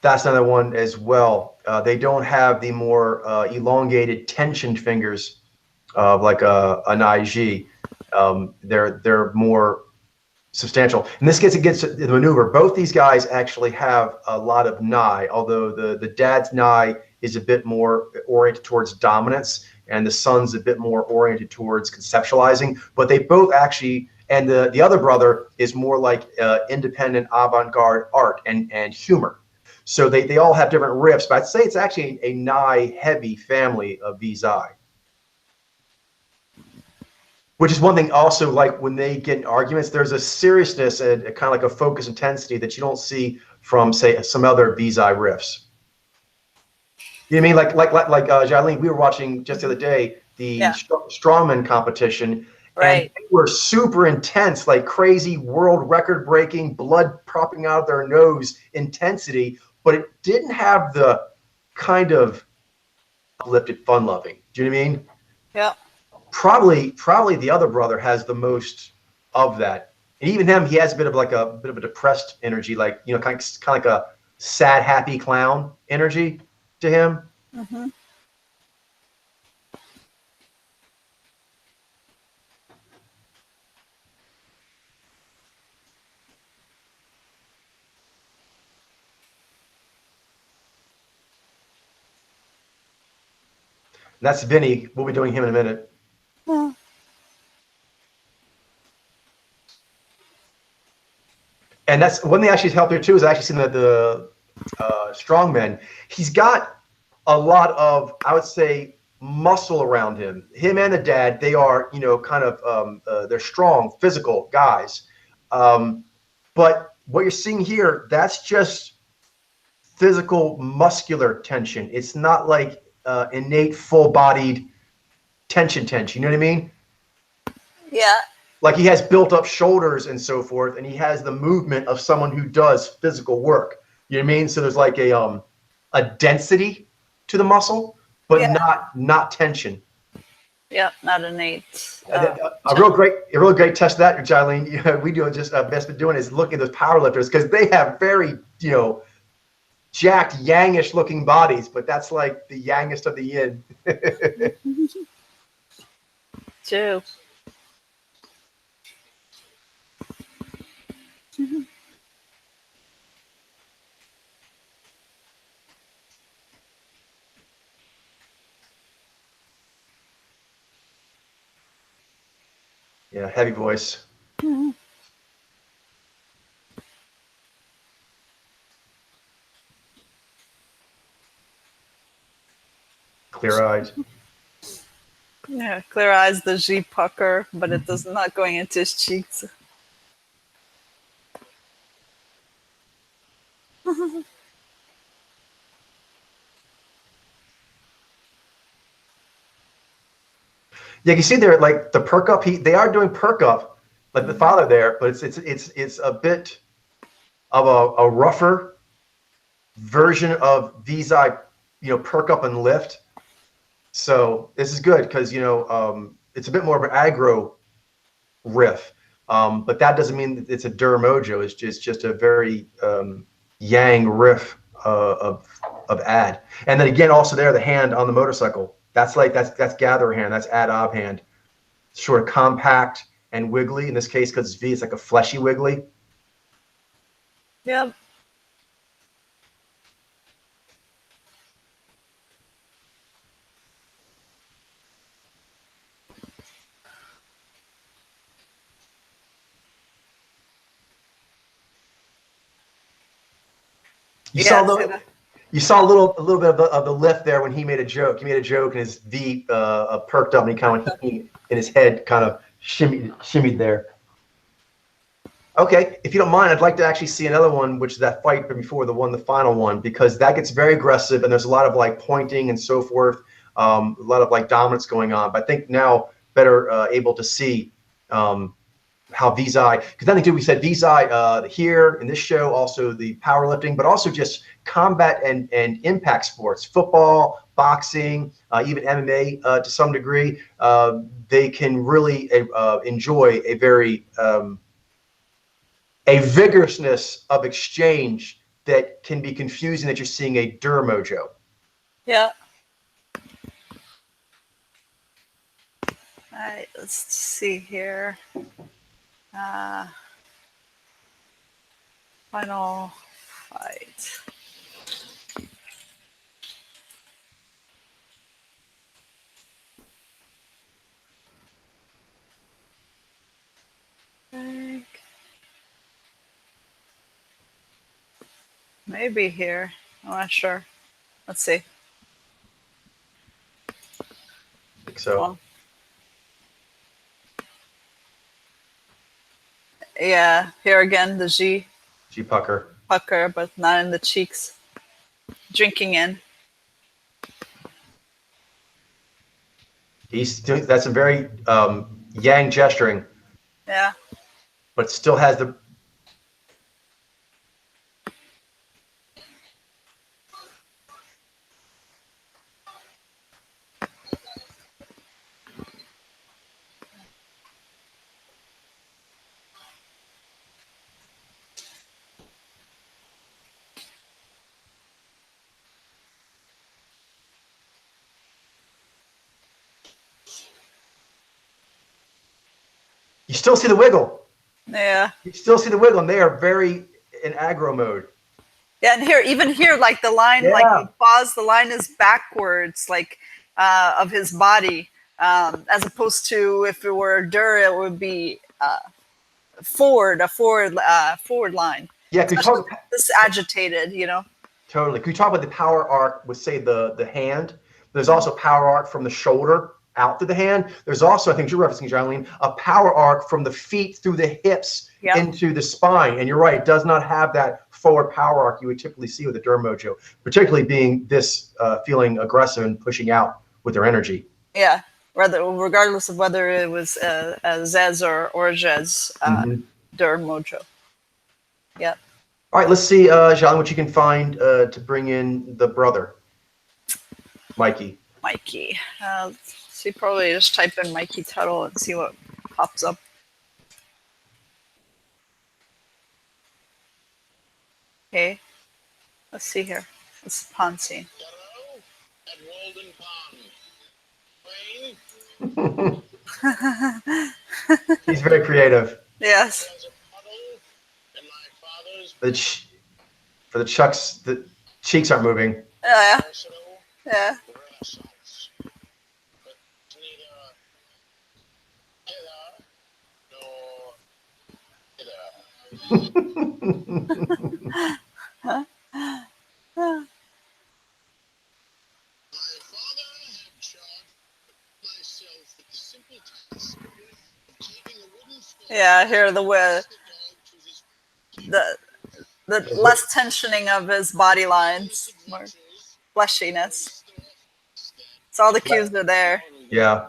[SPEAKER 2] That's another one as well. They don't have the more elongated, tensioned fingers of like an IG. They're more substantial. And this gets against the maneuver. Both these guys actually have a lot of nai, although the dad's nai is a bit more oriented towards dominance, and the son's a bit more oriented towards conceptualizing. But they both actually, and the other brother is more like independent avant-garde art and humor. So they all have different riffs, but I'd say it's actually a nai heavy family of Vizai. Which is one thing also, like when they get in arguments, there's a seriousness and a kind of like a focus intensity that you don't see from, say, some other Vizai riffs. You know what I mean? Like Jolene, we were watching just the other day the strongman competition, and they were super intense, like crazy world record breaking, blood popping out of their nose intensity, but it didn't have the kind of uplifted fun loving. Do you know what I mean?
[SPEAKER 1] Yeah.
[SPEAKER 2] Probably the other brother has the most of that, and even him, he has a bit of a depressed energy, like, you know, kind of like a sad, happy clown energy to him.
[SPEAKER 1] Mm-hmm.
[SPEAKER 2] That's Vinny. We'll be doing him in a minute.
[SPEAKER 1] Yeah.
[SPEAKER 2] And that's one thing actually helped here too, is actually seeing the strongman. He's got a lot of, I would say, muscle around him. Him and the dad, they are, you know, kind of they're strong, physical guys. But what you're seeing here, that's just physical muscular tension. It's not like innate full-bodied tension. You know what I mean?
[SPEAKER 1] Yeah.
[SPEAKER 2] Like he has built up shoulders and so forth, and he has the movement of someone who does physical work. You know what I mean? So there's like a density to the muscle, but not tension.
[SPEAKER 1] Yeah, not innate.
[SPEAKER 2] A real great test of that, Jolene. You know, we do just best been doing is looking at those power lifters, because they have very, you know, jacked, yangish looking bodies, but that's like the yangest of the yin.
[SPEAKER 1] True.
[SPEAKER 2] Yeah, heavy voice.
[SPEAKER 1] Mm-hmm.
[SPEAKER 2] Clear-eyed.
[SPEAKER 1] Yeah, clear eyes, the G pucker, but it does not going into his cheeks.
[SPEAKER 2] Yeah, you see there, like the perk up. They are doing perk up, like the father there, but it's a bit of a rougher version of Vizai, you know, perk up and lift. So this is good because, you know, it's a bit more of an aggro riff, but that doesn't mean that it's a dur mojo. It's just a very yang riff of ad. And then again, also there, the hand on the motorcycle. That's gatherer hand. That's ad ob hand. Sort of compact and wiggly. In this case, because it's V, it's like a fleshy wiggly.
[SPEAKER 1] Yep.
[SPEAKER 2] You saw a little bit of the lift there when he made a joke. He made a joke and his V perked up, and he kind of in his head kind of shimmied there. Okay, if you don't mind, I'd like to actually see another one, which is that fight before the final one, because that gets very aggressive and there's a lot of like pointing and so forth, a lot of like dominance going on. But I think now better able to see how Vizai, because I think too, we said Vizai here in this show, also the powerlifting, but also just combat and impact sports, football, boxing, even MMA to some degree. They can really enjoy a very a vigorousness of exchange that can be confusing, that you're seeing a dur mojo.
[SPEAKER 1] Yeah. All right, let's see here. Final fight. Maybe here. I'm not sure. Let's see.
[SPEAKER 2] I think so.
[SPEAKER 1] Well, yeah, here again, the G
[SPEAKER 2] G pucker.
[SPEAKER 1] pucker, but not in the cheeks. Drinking in.
[SPEAKER 2] That's a very yang gesturing,
[SPEAKER 1] Yeah.
[SPEAKER 2] but still has the. You still see the wiggle.
[SPEAKER 1] Yeah.
[SPEAKER 2] You still see the wiggle, and they are very in aggro mode.
[SPEAKER 1] Yeah, and here, even here, like the line, like you pause, the line is backwards, like of his body, as opposed to if it were Dur, it would be forward line.
[SPEAKER 2] Yeah, could you talk?
[SPEAKER 1] This agitated, you know.
[SPEAKER 2] Totally. Could you talk about the power arc with, say, the hand? There's also power arc from the shoulder out to the hand. There's also, I think you're referencing, Jarlene, a power arc from the feet through the hips into the spine. And you're right, it does not have that forward power arc you would typically see with a Durmojo, particularly being this feeling aggressive and pushing out with their energy.
[SPEAKER 1] Yeah, regardless of whether it was Zez or Jez, Durmojo. Yeah.
[SPEAKER 2] All right, let's see, Jarlene, what you can find to bring in the brother, Mikey.
[SPEAKER 1] Mikey. So you probably just type in Mikey Tuttle and see what pops up. Okay, let's see here. This is pond scene.
[SPEAKER 2] He's very creative.
[SPEAKER 1] Yes.
[SPEAKER 2] For the chucks, the cheeks aren't moving.
[SPEAKER 1] Yeah. Yeah. Huh? Yeah, here the less tensioning of his body lines, more fleshiness. So all the cues are there.
[SPEAKER 2] Yeah.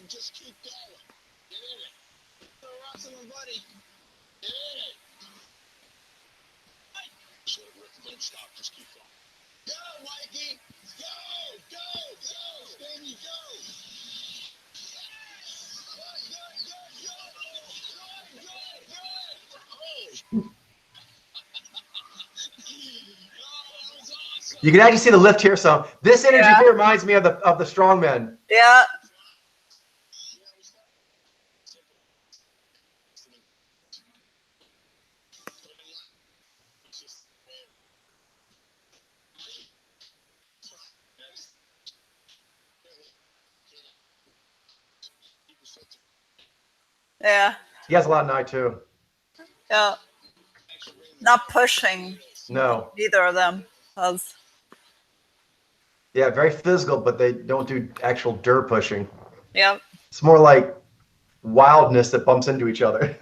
[SPEAKER 3] Just keep going. Get in it. Throw rocks on my buddy. Get in it. Should have ripped it. Stop. Just keep going. Go, Mikey. Go. Go. Go. Baby, go.
[SPEAKER 2] You can actually see the lift here. So this energy here reminds me of the strongmen.
[SPEAKER 1] Yeah. Yeah.
[SPEAKER 2] He has a lot of night too.
[SPEAKER 1] Yeah. Not pushing.
[SPEAKER 2] No.
[SPEAKER 1] Neither of them.
[SPEAKER 2] Yeah, very physical, but they don't do actual dur pushing.
[SPEAKER 1] Yep.
[SPEAKER 2] It's more like wildness that bumps into each other.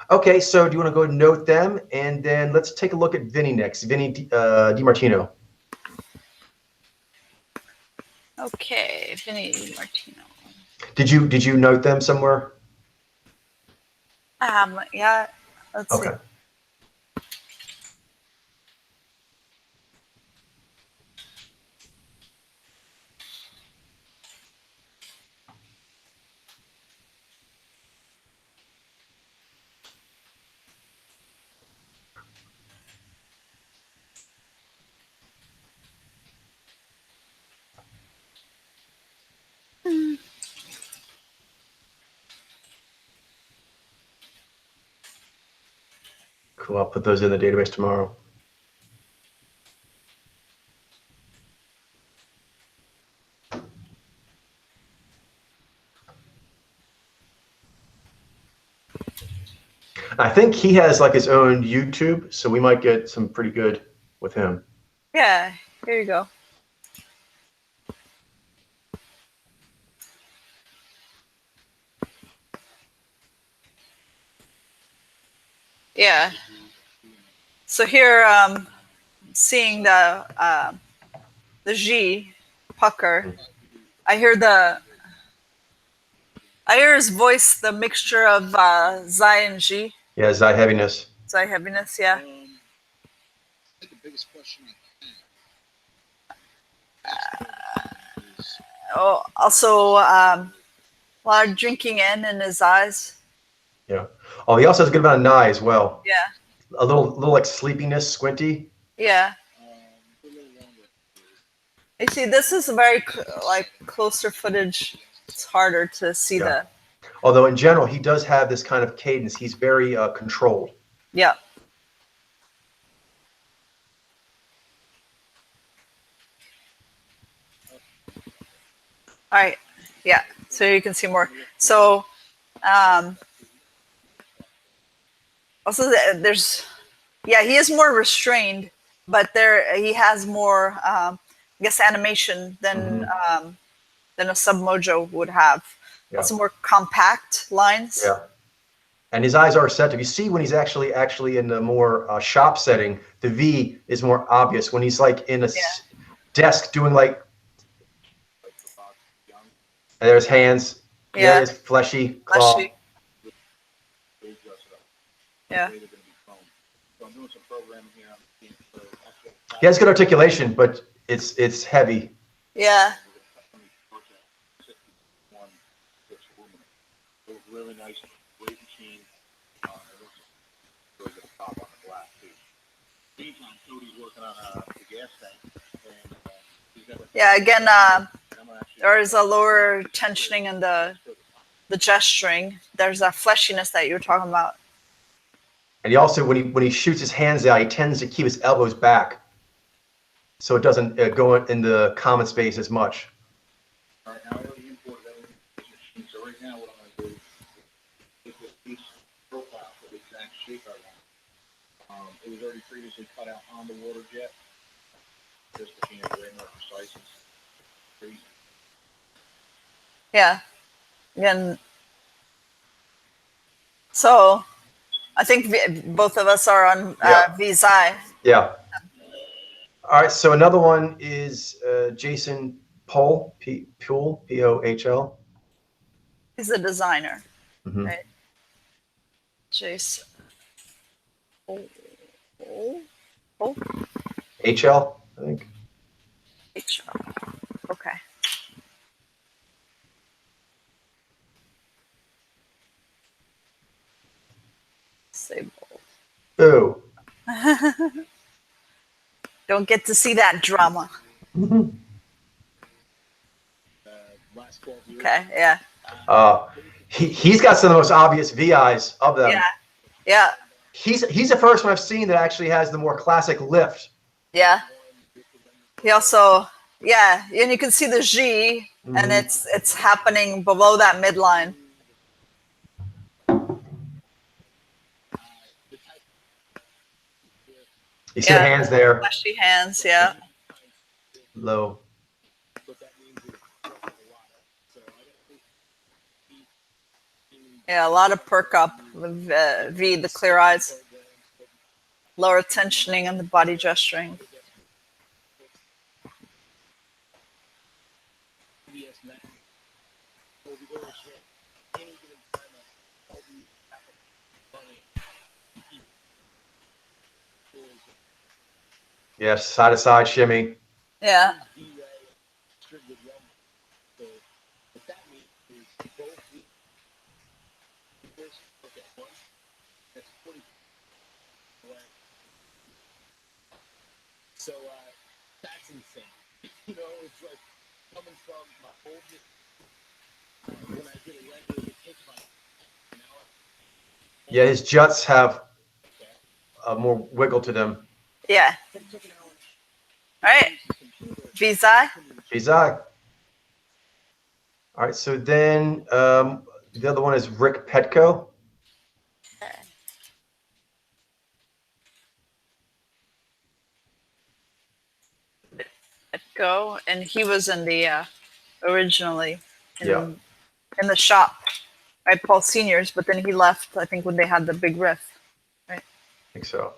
[SPEAKER 2] Okay, so do you want to go and note them? And then let's take a look at Vinny next. Vinny DiMartino.
[SPEAKER 1] Okay, Vinny DiMartino.
[SPEAKER 2] Did you note them somewhere?
[SPEAKER 1] Yeah. Let's see.
[SPEAKER 2] Cool. I'll put those in the database tomorrow. I think he has like his own YouTube, so we might get some pretty good with him.
[SPEAKER 1] Yeah, here you go. Yeah. So here, seeing the G pucker, I hear his voice, the mixture of Xi and G.
[SPEAKER 2] Yeah, Xi heaviness.
[SPEAKER 1] Xi heaviness, yeah.
[SPEAKER 3] I think the biggest question is
[SPEAKER 1] Oh, also a lot of drinking in his eyes.
[SPEAKER 2] Yeah. Oh, he also has a good amount of Ni as well.
[SPEAKER 1] Yeah.
[SPEAKER 2] A little like sleepiness, squinty.
[SPEAKER 1] Yeah.
[SPEAKER 3] a little longer.
[SPEAKER 1] You see, this is very like closer footage. It's harder to see
[SPEAKER 2] Yeah. Although in general, he does have this kind of cadence. He's very controlled.
[SPEAKER 1] Yeah. All right. Yeah. So you can see more. So also there's, yeah, he is more restrained, but he has more, I guess, animation than a Submojo would have.
[SPEAKER 2] Yeah.
[SPEAKER 1] Also more compact lines.
[SPEAKER 2] Yeah. And his eyes are receptive. You see when he's actually in the more shop setting, the V is more obvious. When he's like in a desk doing like, and there's hands. Yeah, it's fleshy claw.
[SPEAKER 1] Fleshy. Yeah.
[SPEAKER 2] He has good articulation, but it's heavy.
[SPEAKER 1] Yeah.
[SPEAKER 3] Really nice, great machine. Really good top on the glass too. Meantime, Cody's working on the gas tank, and he's got
[SPEAKER 1] Yeah. Again, there is a lower tensioning in the gesturing. There's that fleshiness that you were talking about.
[SPEAKER 2] And he also, when he shoots his hands out, he tends to keep his elbows back, so it doesn't go in the common space as much.
[SPEAKER 3] All right, now I already imported that machine, so right now what I'm going to do is this piece profile for the exact shape I want. It was already previously cut out on the water jet. This machine is way more precise. It's crazy.
[SPEAKER 1] Yeah. Again. So, I think both of us are on VZI.
[SPEAKER 2] Yeah. All right. So another one is Jason Pohl, Pohl.
[SPEAKER 1] He's a designer,
[SPEAKER 2] Mm-hmm.
[SPEAKER 1] right? Jason. Oh.
[SPEAKER 2] HL, I think.
[SPEAKER 1] HR. Okay. Sable.
[SPEAKER 2] Ooh.
[SPEAKER 1] Don't get to see that drama.
[SPEAKER 3] Last 12 years.
[SPEAKER 1] Okay, yeah.
[SPEAKER 2] He's got some of the most obvious VIs of them.
[SPEAKER 1] Yeah. Yeah.
[SPEAKER 2] He's the first one I've seen that actually has the more classic lift.
[SPEAKER 1] Yeah. He also, yeah, and you can see the G, and it's happening below that midline.
[SPEAKER 2] You see the hands there.
[SPEAKER 1] Fleshy hands, yeah.
[SPEAKER 2] Low.
[SPEAKER 1] Yeah, a lot of perk up with V, the clear eyes. Lower tensioning and the body gesturing.
[SPEAKER 2] Yes, side to side shimmy.
[SPEAKER 1] Yeah.
[SPEAKER 3] So that's insane. You know, it's like coming from my old when I did a regular kick fight.
[SPEAKER 2] Yeah, his juts have more wiggle to them.
[SPEAKER 1] Yeah. All right. Vizai.
[SPEAKER 2] Isaac. All right, so then the other one is Rick Petco.
[SPEAKER 1] Go, and he was in the originally
[SPEAKER 2] Yeah.
[SPEAKER 1] in the shop, right? Paul Seniors, but then he left. I think when they had the big riff, right?
[SPEAKER 2] I think so.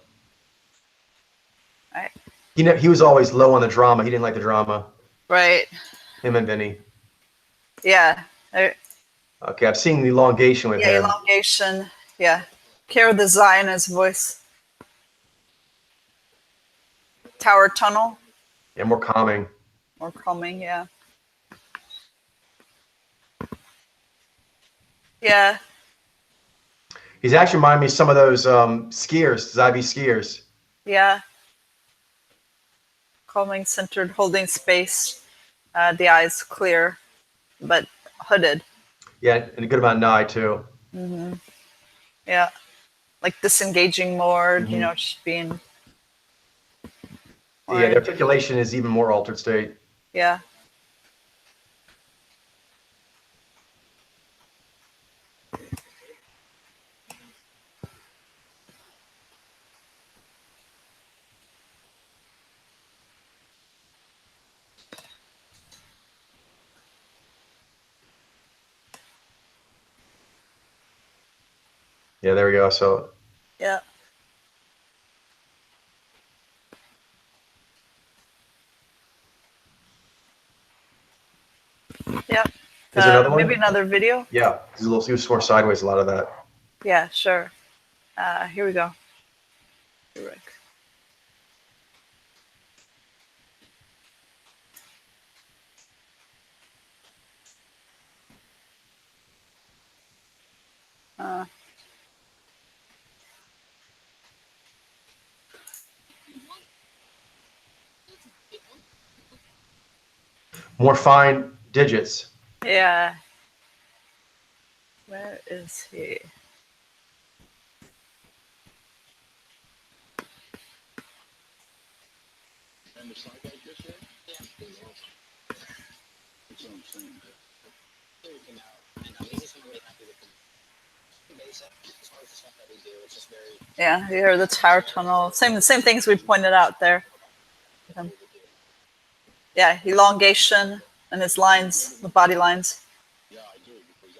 [SPEAKER 1] Right.
[SPEAKER 2] He was always low on the drama. He didn't like the drama.
[SPEAKER 1] Right.
[SPEAKER 2] Him and Vinny.
[SPEAKER 1] Yeah.
[SPEAKER 2] Okay, I've seen the elongation with him.
[SPEAKER 1] Elongation. Yeah. Care of the Zionist voice. Tower Tunnel.
[SPEAKER 2] Yeah, more calming.
[SPEAKER 1] More calming. Yeah. Yeah.
[SPEAKER 2] He's actually reminding me of some of those skiers, Zybe skiers.
[SPEAKER 1] Yeah. Calming, centered, holding space. The eyes clear, but hooded.
[SPEAKER 2] Yeah, and a good amount of nigh too.
[SPEAKER 1] Mm-hmm. Yeah. Like disengaging more, just being.
[SPEAKER 2] Yeah, the articulation is even more altered state.
[SPEAKER 1] Yeah.
[SPEAKER 2] Yeah, there we go. So
[SPEAKER 1] Yeah. Yeah.
[SPEAKER 2] is there another one?
[SPEAKER 1] Maybe another video?
[SPEAKER 2] Yeah, he was more sideways, a lot of that.
[SPEAKER 1] Yeah, sure. Here we go. Rick.
[SPEAKER 2] More fine digits.
[SPEAKER 1] Yeah. Where is he?
[SPEAKER 3] And the side like this here? Yeah. That's what I'm saying.
[SPEAKER 1] Yeah, you hear the tower tunnel. Same things we pointed out there. Yeah, elongation and his lines, the body lines.
[SPEAKER 3] Yeah, I do, because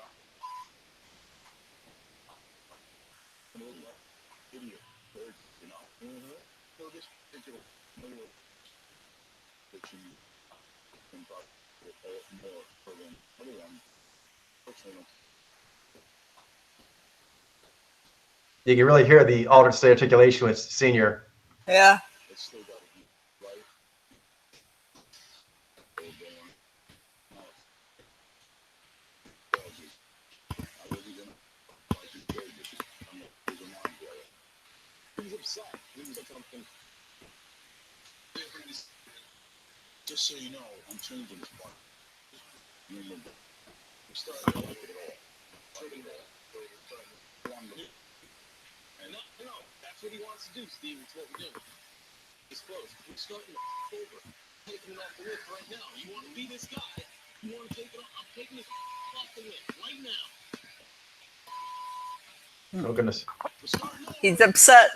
[SPEAKER 3] idiot, you know. So this particular that you can probably more for than other one. Personally,
[SPEAKER 2] You can really hear the altered state articulation with Senior.
[SPEAKER 1] Yeah.
[SPEAKER 3] it's still got to be right. I wasn't gonna like you good. I'm a mind player. He was upset. He was like something. Just so you know, I'm changing this part. Remember, I'm starting to like it all. And no, that's what he wants to do, Steve. It's what we do. It's close. We're starting to over. Taking it off the list right now. You want to be this guy? You want to take it off? I'm taking it off the list right now.
[SPEAKER 2] Oh goodness.
[SPEAKER 1] He's upset.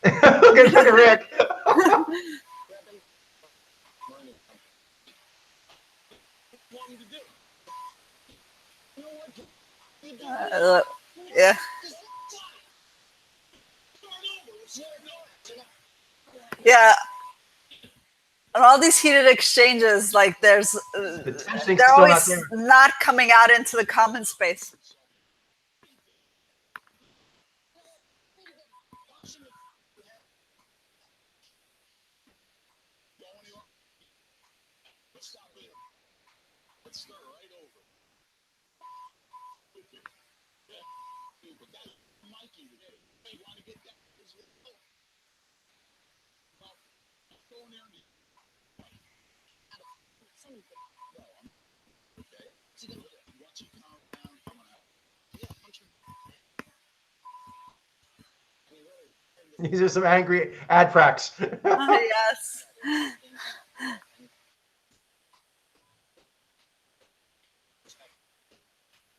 [SPEAKER 2] Look at Rick.
[SPEAKER 1] Yeah. Yeah. And all these heated exchanges, like they're always not coming out into the common space.
[SPEAKER 2] These are some angry ad fracks.
[SPEAKER 1] Yes.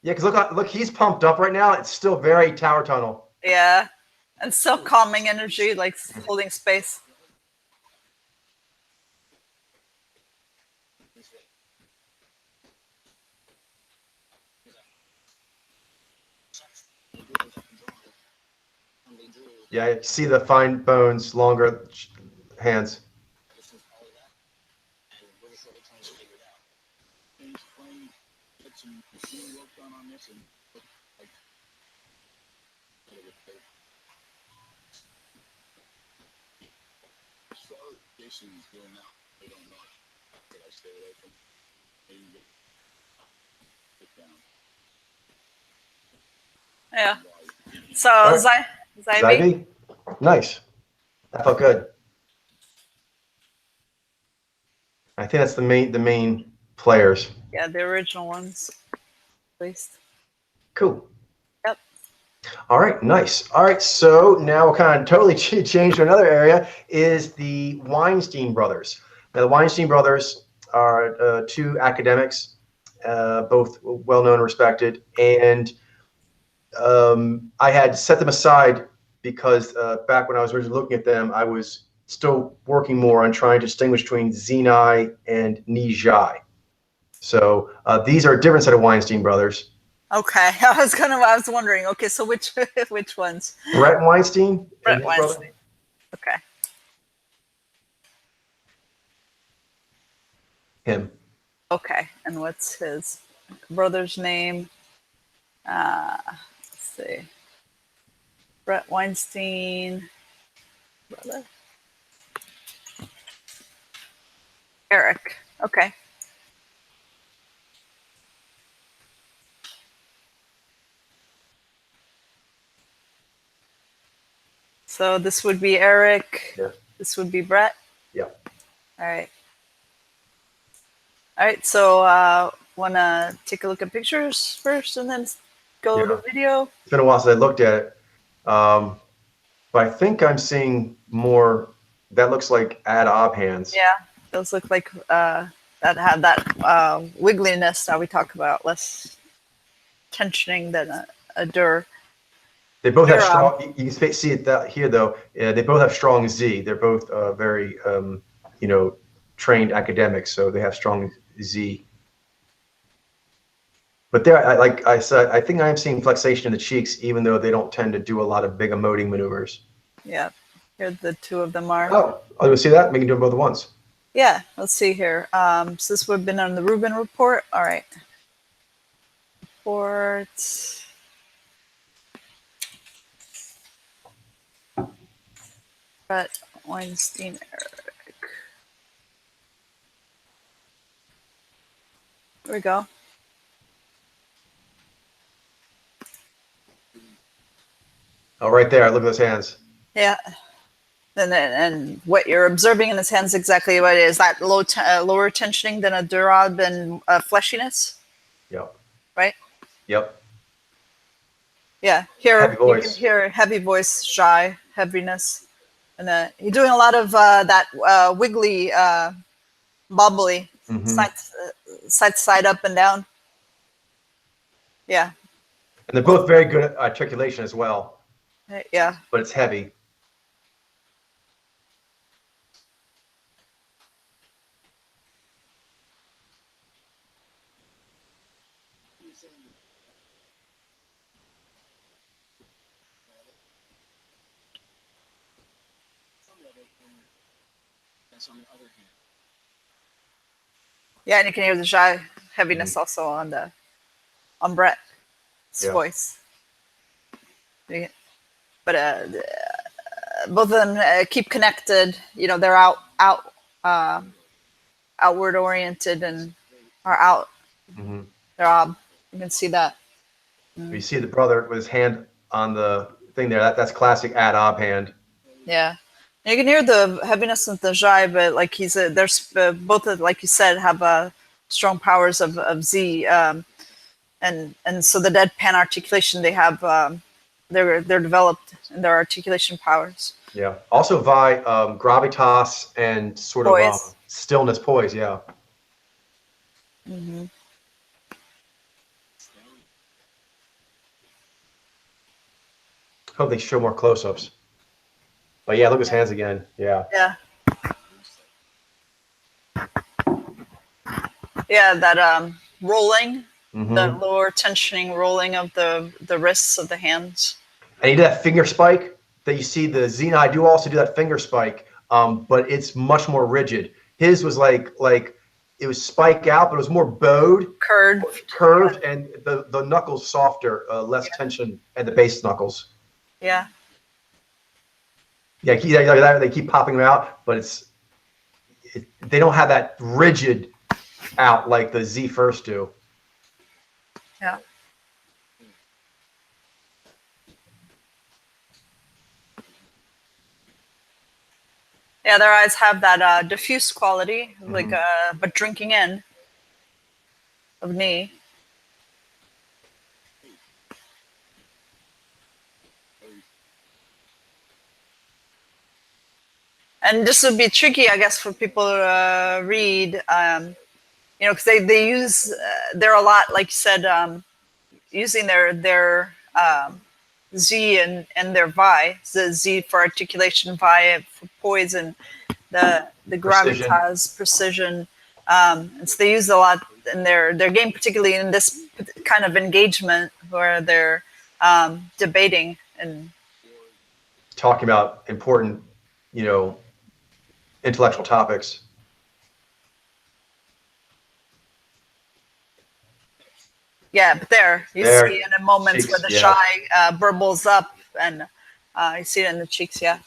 [SPEAKER 2] Yeah, because look, he's pumped up right now. It's still very tower tunnel.
[SPEAKER 1] Yeah. And still calming energy, like holding space.
[SPEAKER 2] Yeah, you see the fine bones, longer hands.
[SPEAKER 1] Yeah. So
[SPEAKER 2] All right.
[SPEAKER 1] Zybe?
[SPEAKER 2] Zybe? Nice. That felt good. I think that's the main players.
[SPEAKER 1] Yeah, the original ones, at least.
[SPEAKER 2] Cool.
[SPEAKER 1] Yep.
[SPEAKER 2] All right, nice. All right, so now we'll kind of totally change to another area, is the Weinstein brothers. Now, the Weinstein brothers are two academics, both well-known and respected, and I had set them aside because back when I was originally looking at them, I was still working more on trying to distinguish between Xeni and Nijai. So these are a different set of Weinstein brothers.
[SPEAKER 1] Okay. I was wondering, okay, so which which ones?
[SPEAKER 2] Brett Weinstein
[SPEAKER 1] Brett
[SPEAKER 2] and his
[SPEAKER 1] Weinstein.
[SPEAKER 2] brother.
[SPEAKER 1] Okay.
[SPEAKER 2] Him.
[SPEAKER 1] Okay. And what's his brother's name? Let's see. Brett Weinstein. Brother? Eric. Okay. So this would be Eric.
[SPEAKER 2] Yeah.
[SPEAKER 1] This would be Brett.
[SPEAKER 2] Yeah.
[SPEAKER 1] All right. All right. So wanna take a look at pictures first and then go to video?
[SPEAKER 2] It's been a while since I looked at it. But I think I'm seeing more. That looks like ad ob hands.
[SPEAKER 1] Yeah, those look like that have that wiggliness that we talk about, less tensioning than a dur.
[SPEAKER 2] They both have
[SPEAKER 1] They're,
[SPEAKER 2] strong. You can see it here, though. They both have strong Z. They're both very, trained academics, so they have strong Z. But there, like I said, I think I am seeing flexation in the cheeks, even though they don't tend to do a lot of big emoting maneuvers.
[SPEAKER 1] Yeah, here the two of them are.
[SPEAKER 2] Oh, you see that? We can do them both at once.
[SPEAKER 1] Yeah, let's see here. So this would have been on the Rubin report. All right. Report. Brett Weinstein, Eric. There we go.
[SPEAKER 2] Oh, right there. Look at those hands.
[SPEAKER 1] Yeah. And what you're observing in his hands exactly what it is, that lower tensioning than a durab and fleshiness.
[SPEAKER 2] Yep.
[SPEAKER 1] Right?
[SPEAKER 2] Yep.
[SPEAKER 1] Yeah. Here
[SPEAKER 2] Heavy voice.
[SPEAKER 1] you can hear heavy voice, shy, heaviness. And you're doing a lot of that wiggly, bubbly, side to side, up and down. Yeah.
[SPEAKER 2] And they're both very good at articulation as well.
[SPEAKER 1] Yeah.
[SPEAKER 2] But it's heavy.
[SPEAKER 1] Yeah, and you can hear the shy heaviness also on Brett's voice. But both of them keep connected. You know, they're outward oriented and are out. They're you can see that.
[SPEAKER 2] You see the brother with his hand on the thing there. That's classic ad ob hand.
[SPEAKER 1] Yeah. And you can hear the heaviness of the Jai, but like there's both of, like you said, have a strong powers of Z, and so the deadpan articulation they have, they're developed in their articulation powers.
[SPEAKER 2] Yeah. Also, Vi, gravitas and sort of
[SPEAKER 1] Poise.
[SPEAKER 2] stillness, poise. Yeah.
[SPEAKER 1] Mm-hmm.
[SPEAKER 2] Hope they show more close-ups. But yeah, look at his hands again. Yeah.
[SPEAKER 1] Yeah. Yeah, that rolling, the lower tensioning rolling of the wrists of the hands.
[SPEAKER 2] And he did that finger spike that you see the Xenai do also do that finger spike, but it's much more rigid. His was like it was spike out, but it was more bowed, curved, and the knuckles softer, less tension, and the base knuckles.
[SPEAKER 1] Yeah.
[SPEAKER 2] Yeah, they keep popping them out, but they don't have that rigid out like the Z first do.
[SPEAKER 1] Yeah. Yeah, their eyes have that diffuse quality, like but drinking in of knee. And this would be tricky, I guess, for people to read, because they use they're a lot, like you said, using their Z and their Vi, the Z for articulation, Vi for poise, and the gravitas, precision. And so they use a lot in their game, particularly in this kind of engagement where they're debating and
[SPEAKER 2] talking about important, intellectual topics.
[SPEAKER 1] Yeah, but you see in a moment cheeks, where the shy burbles up, and you see it in the cheeks. Yeah.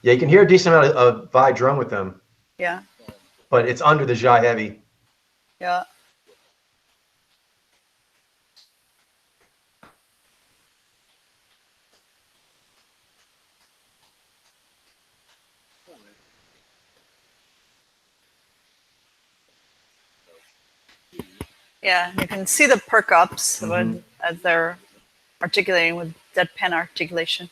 [SPEAKER 2] Yeah, you can hear a decent amount of Vi drum with them.
[SPEAKER 1] Yeah.
[SPEAKER 2] But it's under the Jai heavy.
[SPEAKER 1] Yeah. Yeah, you can see the perk ups as they're articulating with deadpan articulation.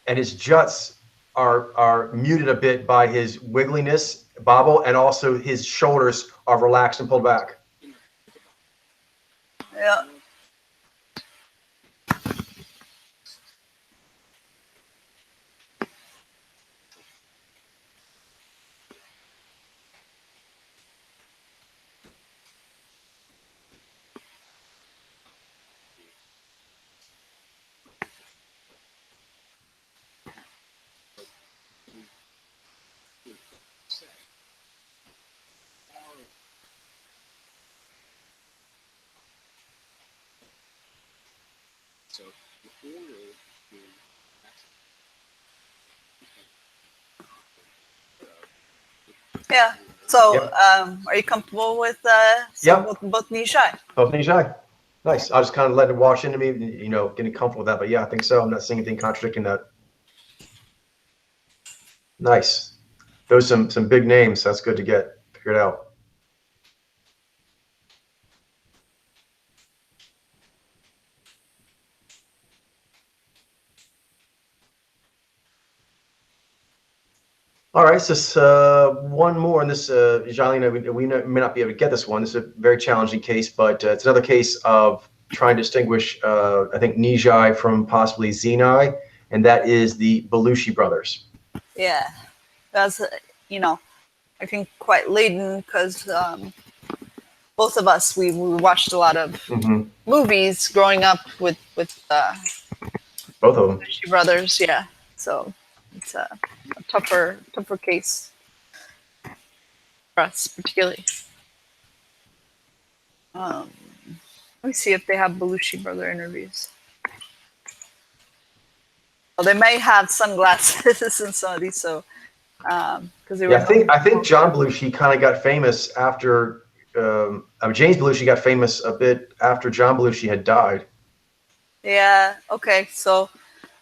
[SPEAKER 2] And his juts are muted a bit by his wiggliness, bobble, and also his shoulders are relaxed and pulled back.
[SPEAKER 1] Yeah. Yeah. So, are you comfortable with both knee shy?
[SPEAKER 2] Both knee shy. Nice. I was kind of letting it wash into me, getting comfortable with that. But yeah, I think so. I'm not seeing anything contradicting that. Nice. Those are some big names. That's good to get figured out. All right, so one more, and this, Jalina, we may not be able to get this one. This is a very challenging case, but it's another case of trying to distinguish, I think, Nijai from possibly Xenai, and that is the Belushi brothers.
[SPEAKER 1] Yeah, that's, I think quite laden because both of us, we watched a lot of movies growing up with
[SPEAKER 2] both of them.
[SPEAKER 1] Belushi brothers, yeah. So it's a tougher case for us, particularly. Let me see if they have Belushi brother interviews. Well, they may have sunglasses in some of these, so because they were.
[SPEAKER 2] Yeah, I think John Belushi kind of got famous after James Belushi got famous a bit after John Belushi had died.
[SPEAKER 1] Yeah. Okay. So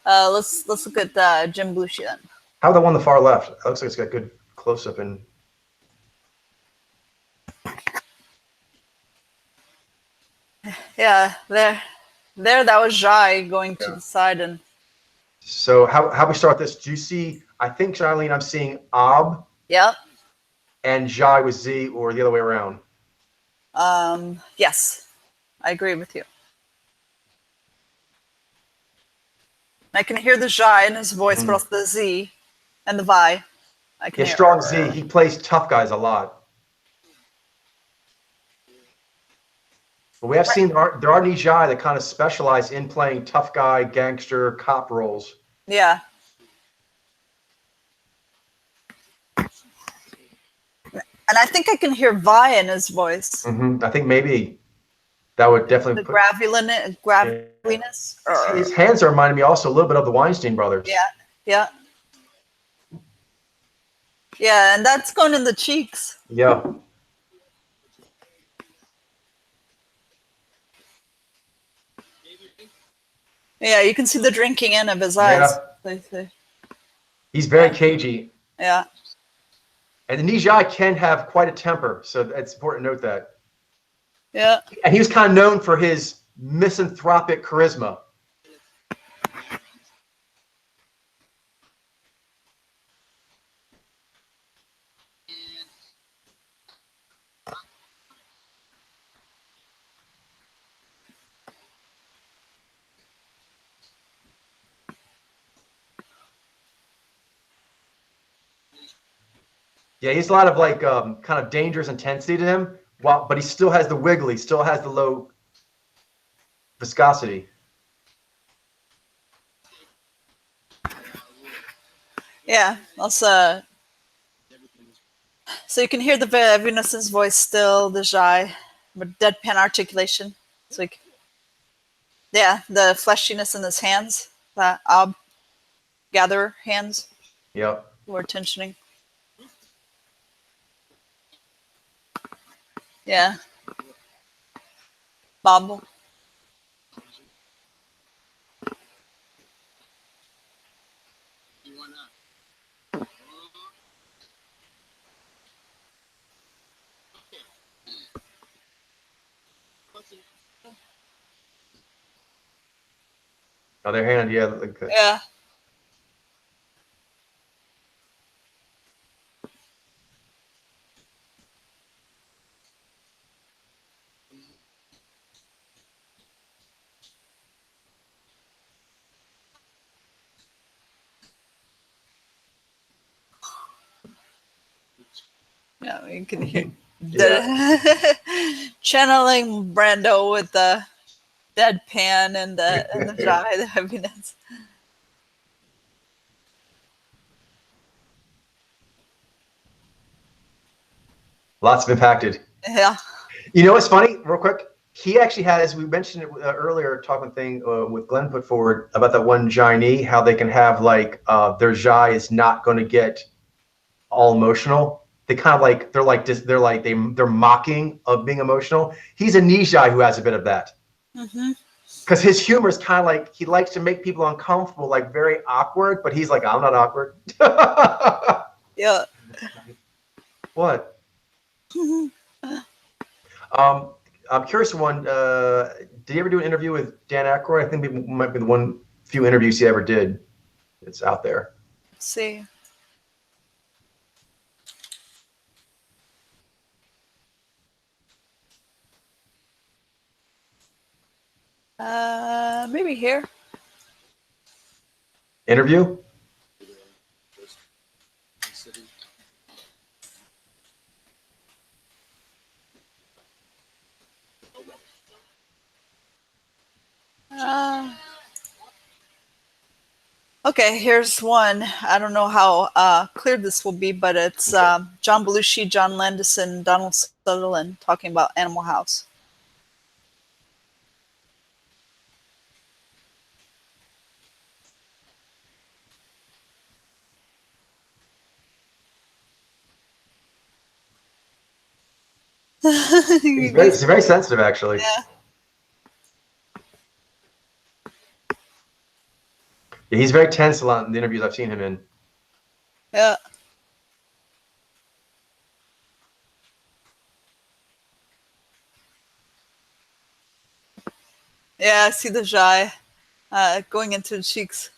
[SPEAKER 1] Let's look at Jim Belushi then.
[SPEAKER 2] How about the one on the far left? It looks like it's got good close up and.
[SPEAKER 1] Yeah, there, that was Jai going to the side and.
[SPEAKER 2] So how we start this? Do you see? I think Charlene, I'm seeing Ob.
[SPEAKER 1] Yep.
[SPEAKER 2] And Jai with Z, or the other way around.
[SPEAKER 1] Yes, I agree with you. I can hear the Jai in his voice, but also the Z and the Vi. I can hear
[SPEAKER 2] strong Z. He plays tough guys a lot. But we have seen there are Nijai that kind of specialize in playing tough guy, gangster, cop roles.
[SPEAKER 1] Yeah. And I think I can hear Vi in his voice.
[SPEAKER 2] I think maybe that would definitely
[SPEAKER 1] the graveliness.
[SPEAKER 2] His hands are reminding me also a little bit of the Weinstein brothers.
[SPEAKER 1] Yeah, and that's going in the cheeks.
[SPEAKER 2] Yeah.
[SPEAKER 1] Yeah, you can see the drinking in of his eyes.
[SPEAKER 2] He's very cagey.
[SPEAKER 1] Yeah.
[SPEAKER 2] And the Nijai can have quite a temper, so it's important to note that.
[SPEAKER 1] Yeah.
[SPEAKER 2] And he was kind of known for his misanthropic charisma. Yeah, he's a lot of like kind of dangerous intensity to him, but he still has the wiggly, still has the low viscosity.
[SPEAKER 1] Yeah, also, so you can hear the Venus's voice still, the Jai, but deadpan articulation. It's like, yeah, the fleshiness in his hands, that Ob gatherer hands.
[SPEAKER 2] Yep.
[SPEAKER 1] More tensioning. Yeah. Bobble.
[SPEAKER 2] Other hand, yeah. Like,
[SPEAKER 1] yeah. Yeah, you can hear channeling Brando with the deadpan and the Jai, the heaviness.
[SPEAKER 2] Lots of impacted.
[SPEAKER 1] Yeah.
[SPEAKER 2] You know what's funny? Real quick, he actually has. We mentioned it earlier, talking thing with Glenn put forward about that one Jai, how they can have like their Jai is not going to get all emotional. They kind of like they're mocking of being emotional. He's a Nijai who has a bit of that. Because his humor is kind of like he likes to make people uncomfortable, like very awkward. But he's like, I'm not awkward.
[SPEAKER 1] Yeah.
[SPEAKER 2] What? I'm curious. One, did you ever do an interview with Dan Aykroyd? I think it might be the few interviews he ever did. It's out there.
[SPEAKER 1] Let's see. Maybe here.
[SPEAKER 2] Interview?
[SPEAKER 1] Okay, here's one. I don't know how clear this will be, but it's John Belushi, John Landis, and Donald Sutherland talking about Animal House.
[SPEAKER 2] He's very sensitive, actually.
[SPEAKER 1] Yeah.
[SPEAKER 2] Yeah, he's very tense a lot in the interviews I've seen him in.
[SPEAKER 1] Yeah. Yeah, I see the Jai going into the cheeks.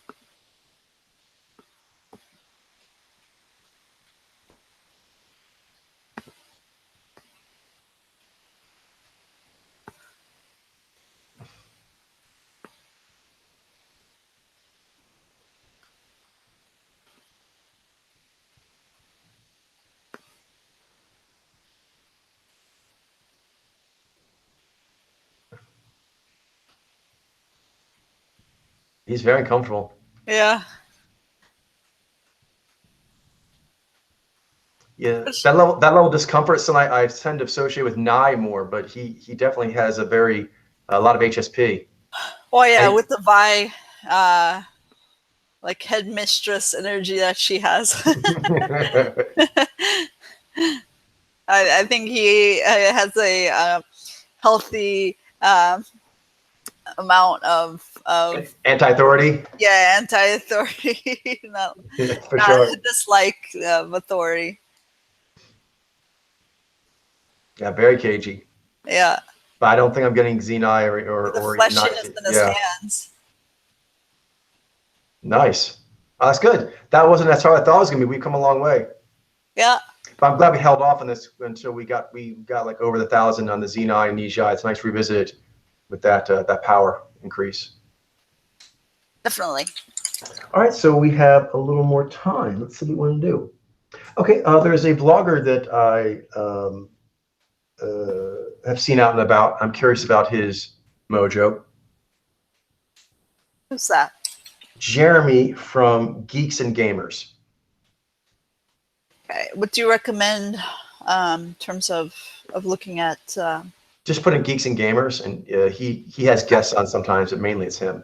[SPEAKER 2] He's very comfortable.
[SPEAKER 1] Yeah.
[SPEAKER 2] Yeah, that level of discomfort is something I tend to associate with Nye more, but he definitely has a lot of HSP.
[SPEAKER 1] Oh yeah,
[SPEAKER 2] And
[SPEAKER 1] with the Vi, like headmistress energy that she has. I think he has a healthy amount of
[SPEAKER 2] anti-authority.
[SPEAKER 1] yeah, anti-authority, not
[SPEAKER 2] For sure.
[SPEAKER 1] dislike of authority.
[SPEAKER 2] Yeah, very cagey.
[SPEAKER 1] Yeah,
[SPEAKER 2] But I don't think I'm getting Xenai
[SPEAKER 1] the
[SPEAKER 2] or not.
[SPEAKER 1] fleshiness in his
[SPEAKER 2] Yeah,
[SPEAKER 1] hands.
[SPEAKER 2] nice. Oh, that's good. That wasn't as hard as I thought it was gonna be. We've come a long way.
[SPEAKER 1] Yeah,
[SPEAKER 2] But I'm glad we held off on this until we got like over the 1,000 on the Xenai and Nijai. It's nice to revisit it with that power increase.
[SPEAKER 1] definitely.
[SPEAKER 2] All right, so we have a little more time. Let's see what we want to do. Okay, there's a blogger that I have seen out and about. I'm curious about his mojo.
[SPEAKER 1] Who's that?
[SPEAKER 2] Jeremy from Geeks and Gamers.
[SPEAKER 1] Okay. What do you recommend in terms of looking at?
[SPEAKER 2] Just put in Geeks and Gamers, and he has guests on sometimes, but mainly it's him.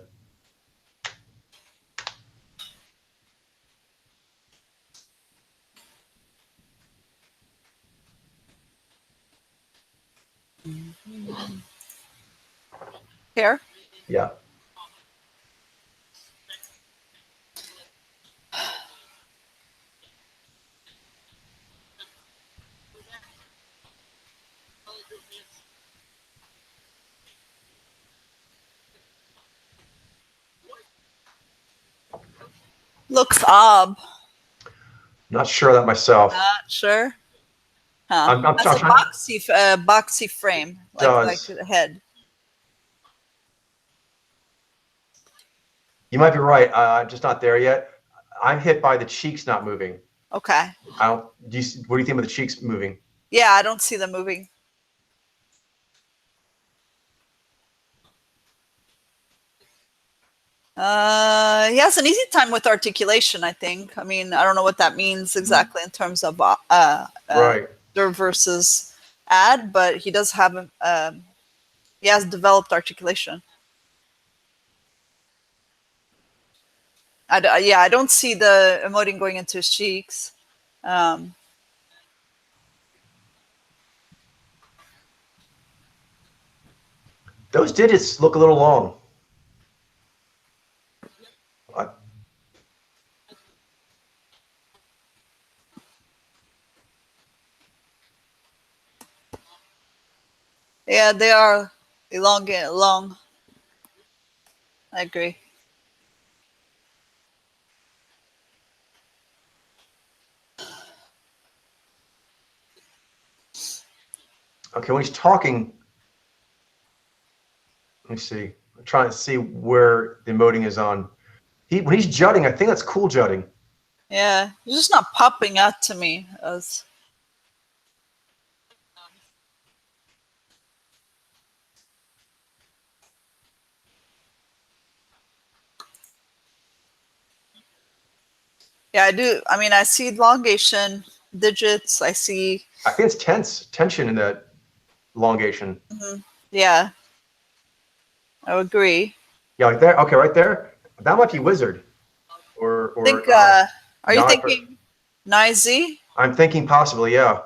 [SPEAKER 1] Here?
[SPEAKER 2] Yeah.
[SPEAKER 1] Looks odd.
[SPEAKER 2] Not sure of that myself.
[SPEAKER 1] Not sure. Huh.
[SPEAKER 2] I'm
[SPEAKER 1] That's a
[SPEAKER 2] trying.
[SPEAKER 1] boxy frame, like the head.
[SPEAKER 2] You might be right. I'm just not there yet. I'm hit by the cheeks not moving.
[SPEAKER 1] Okay.
[SPEAKER 2] What do you think about the cheeks moving?
[SPEAKER 1] Yeah, I don't see them moving. He has an easy time with articulation, I think. I mean, I don't know what that means exactly in terms of
[SPEAKER 2] Right.
[SPEAKER 1] versus ad, but he does have he has developed articulation. I don't see the emoting going into his cheeks.
[SPEAKER 2] Those digits look a little long.
[SPEAKER 1] Yeah, they are long. I agree.
[SPEAKER 2] Okay, when he's talking, let me see. I'm trying to see where the emoting is on. When he's jutting, I think that's cool jutting.
[SPEAKER 1] Yeah, it's just not popping out to me as. Yeah, I do. I mean, I see elongation, digits. I see.
[SPEAKER 2] I think it's tension in that elongation.
[SPEAKER 1] Mm-hmm. Yeah, I would agree.
[SPEAKER 2] Yeah, like there. Okay, right there. That might be wizard. Or
[SPEAKER 1] think. Are you thinking Nizy?
[SPEAKER 2] I'm thinking possibly, yeah.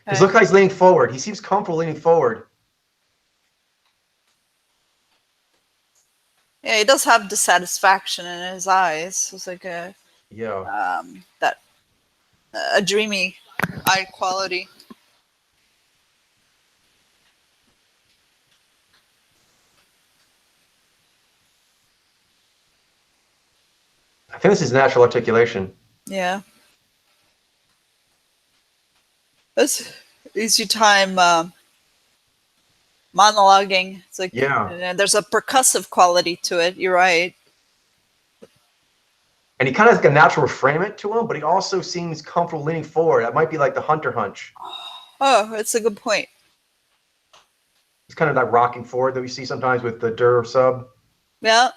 [SPEAKER 2] Because
[SPEAKER 1] Okay.
[SPEAKER 2] look how he's leaning forward. He seems comfortable leaning forward.
[SPEAKER 1] Yeah, he does have dissatisfaction in his eyes. It's like
[SPEAKER 2] Yeah.
[SPEAKER 1] that a dreamy eye quality.
[SPEAKER 2] I think this is natural articulation.
[SPEAKER 1] Yeah. That's easy time monologuing. It's like
[SPEAKER 2] Yeah.
[SPEAKER 1] there's a percussive quality to it. You're right.
[SPEAKER 2] And he kind of has like a natural refrainment to him, but he also seems comfortable leaning forward. That might be like the hunter hunch.
[SPEAKER 1] Oh, that's a good point.
[SPEAKER 2] He's kind of that rocking forward that we see sometimes with the Dur sub.
[SPEAKER 1] Yeah.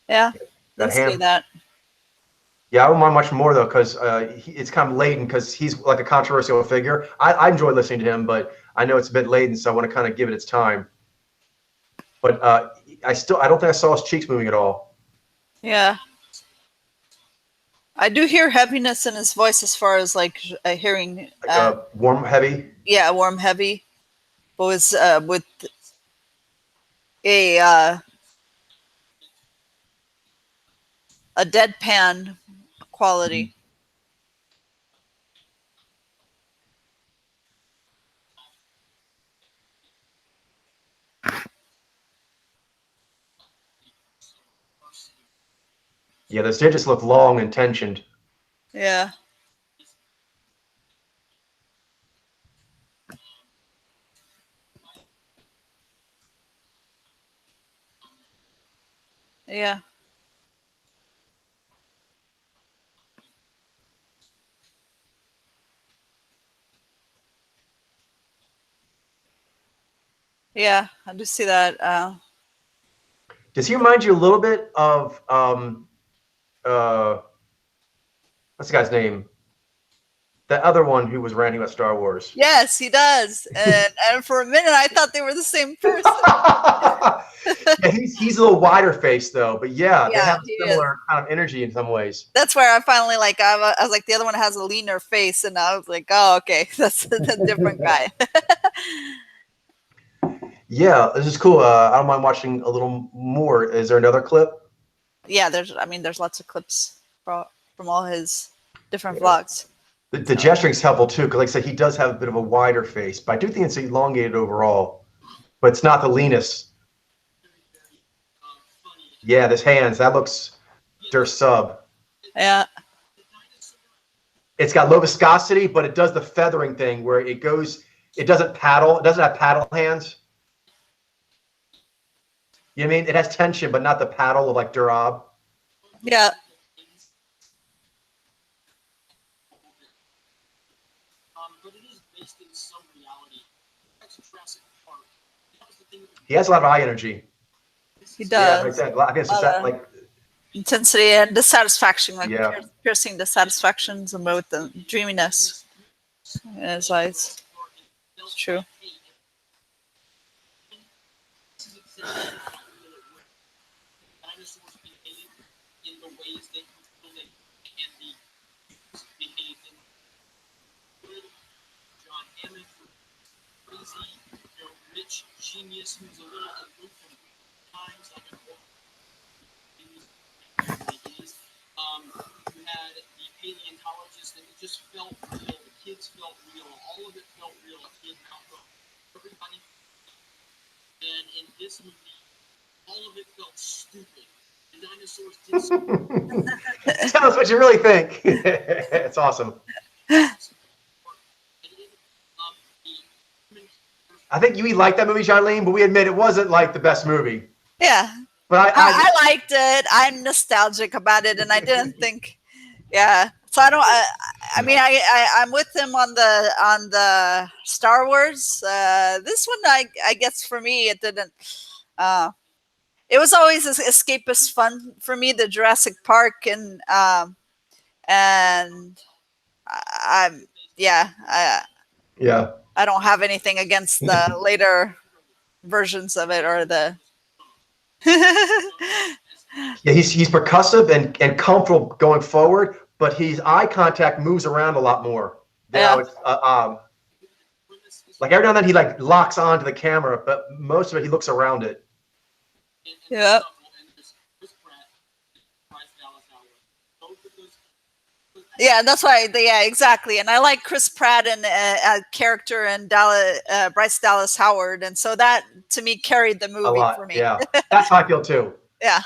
[SPEAKER 1] Yeah.
[SPEAKER 2] That
[SPEAKER 1] Let's do
[SPEAKER 2] hand.
[SPEAKER 1] that.
[SPEAKER 2] Yeah, I don't mind much more though, because it's kind of laden because he's like a controversial figure. I enjoy listening to him, but I know it's a bit laden, so I want to kind of give it its time. But I don't think I saw his cheeks moving at all.
[SPEAKER 1] Yeah. I do hear heaviness in his voice as far as like hearing.
[SPEAKER 2] Like warm, heavy.
[SPEAKER 1] Yeah, warm, heavy. But with a a deadpan quality.
[SPEAKER 2] Yeah, those digits look long and tensioned.
[SPEAKER 1] Yeah. Yeah. Yeah, I do see that.
[SPEAKER 2] Does he remind you a little bit of what's the guy's name? The other one who was ranting about Star Wars.
[SPEAKER 1] Yes, he does. And for a minute, I thought they were the same person.
[SPEAKER 2] Yeah, he's a little wider face though, but yeah, they
[SPEAKER 1] Yeah,
[SPEAKER 2] have
[SPEAKER 1] he
[SPEAKER 2] a
[SPEAKER 1] is.
[SPEAKER 2] similar kind of energy in some ways.
[SPEAKER 1] That's where I finally like. I was like, the other one has a leaner face, and I was like, oh, okay, that's a different guy.
[SPEAKER 2] Yeah, this is cool. I don't mind watching a little more. Is there another clip?
[SPEAKER 1] Yeah, there's lots of clips from all his different vlogs.
[SPEAKER 2] The gesturing's helpful too, because like I said, he does have a bit of a wider face, but I do think it's elongated overall. But it's not the leanest. Yeah, this hands, that looks der sub.
[SPEAKER 1] Yeah.
[SPEAKER 2] It's got low viscosity, but it does the feathering thing where it goes, it doesn't paddle, it doesn't have paddle hands. You know what I mean? It has tension, but not the paddle of like Durab.
[SPEAKER 1] Yeah.
[SPEAKER 2] He has a lot of eye energy.
[SPEAKER 1] He
[SPEAKER 2] Yeah,
[SPEAKER 1] does.
[SPEAKER 2] like that. I guess it's that, like
[SPEAKER 1] Intensity and dissatisfaction, like
[SPEAKER 2] yeah.
[SPEAKER 1] piercing dissatisfactions and with the dreaminess in his eyes. It's true.
[SPEAKER 4] Genius who's a little aloof from times like an you had the paleontologist, and it just felt real. The kids felt real. All of it felt real. In Malcolm, everybody, and in this movie, all of it felt stupid. The dinosaurs did something.
[SPEAKER 2] Tell us what you really think. It's awesome. I think you like that movie, Charlene, but we admit it wasn't like the best movie.
[SPEAKER 1] Yeah.
[SPEAKER 2] But
[SPEAKER 1] I liked it. I'm nostalgic about it, and I didn't think, yeah. So I don't. I mean, I'm with him on the Star Wars. This one, I guess for me, it didn't. It was always escapist fun for me. The Jurassic Park and I'm yeah.
[SPEAKER 2] Yeah.
[SPEAKER 1] I don't have anything against the later versions of it or the
[SPEAKER 2] Yeah, he's percussive and comfortable going forward, but his eye contact moves around a lot more.
[SPEAKER 1] Yeah.
[SPEAKER 2] It's, like every now and then he like locks onto the camera, but most of it he looks around it.
[SPEAKER 1] Yeah. Yeah, that's why. Yeah, exactly. And I like Chris Pratt and character and Bryce Dallas Howard, and so that to me carried the movie
[SPEAKER 2] A lot,
[SPEAKER 1] for me.
[SPEAKER 2] yeah. That's how I feel too.
[SPEAKER 1] Yeah.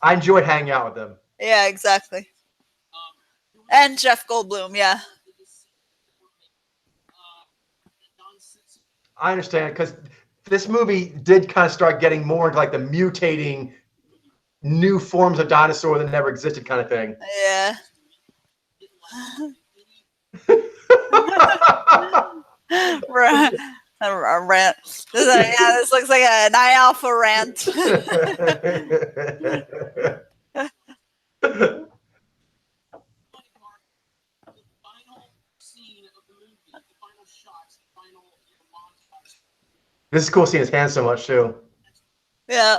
[SPEAKER 2] I enjoyed hanging out with them.
[SPEAKER 1] Yeah, exactly. And Jeff Goldblum, yeah.
[SPEAKER 2] I understand because this movie did kind of start getting more into like the mutating new forms of dinosaur that never existed kind of thing.
[SPEAKER 1] Yeah. Rant. This looks like an iAlpha rant.
[SPEAKER 2] This is cool seeing his hands so much too.
[SPEAKER 1] Yeah.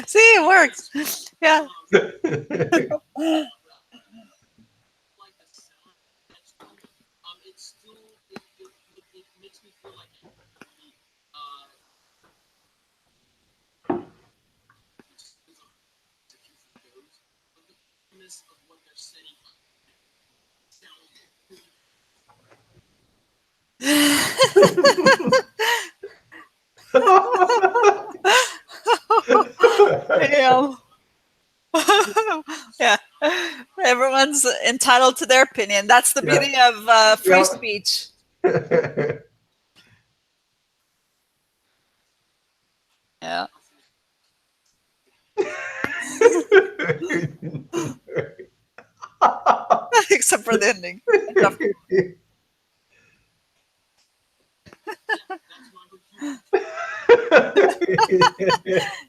[SPEAKER 1] See, it works. Yeah. Damn. Yeah. Everyone's entitled to their opinion. That's the beauty of free speech. Yeah. Except for the ending.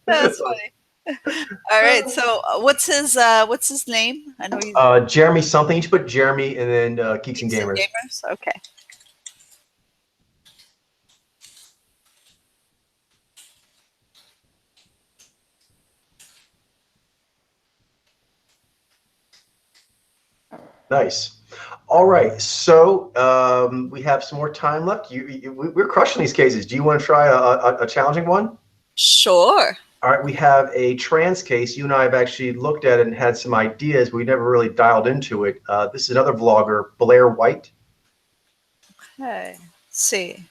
[SPEAKER 1] That's funny. All right. So what's his name? I know he's
[SPEAKER 2] Jeremy something. You should put Jeremy and then Geeks and Gamers.
[SPEAKER 1] Okay.
[SPEAKER 2] Nice. All right, so we have some more time left. We're crushing these cases. Do you want to try a challenging one?
[SPEAKER 1] Sure.
[SPEAKER 2] All right, we have a trans case. You and I have actually looked at it and had some ideas, but we never really dialed into it. This is another vlogger, Blair White.
[SPEAKER 1] Okay. Let's see.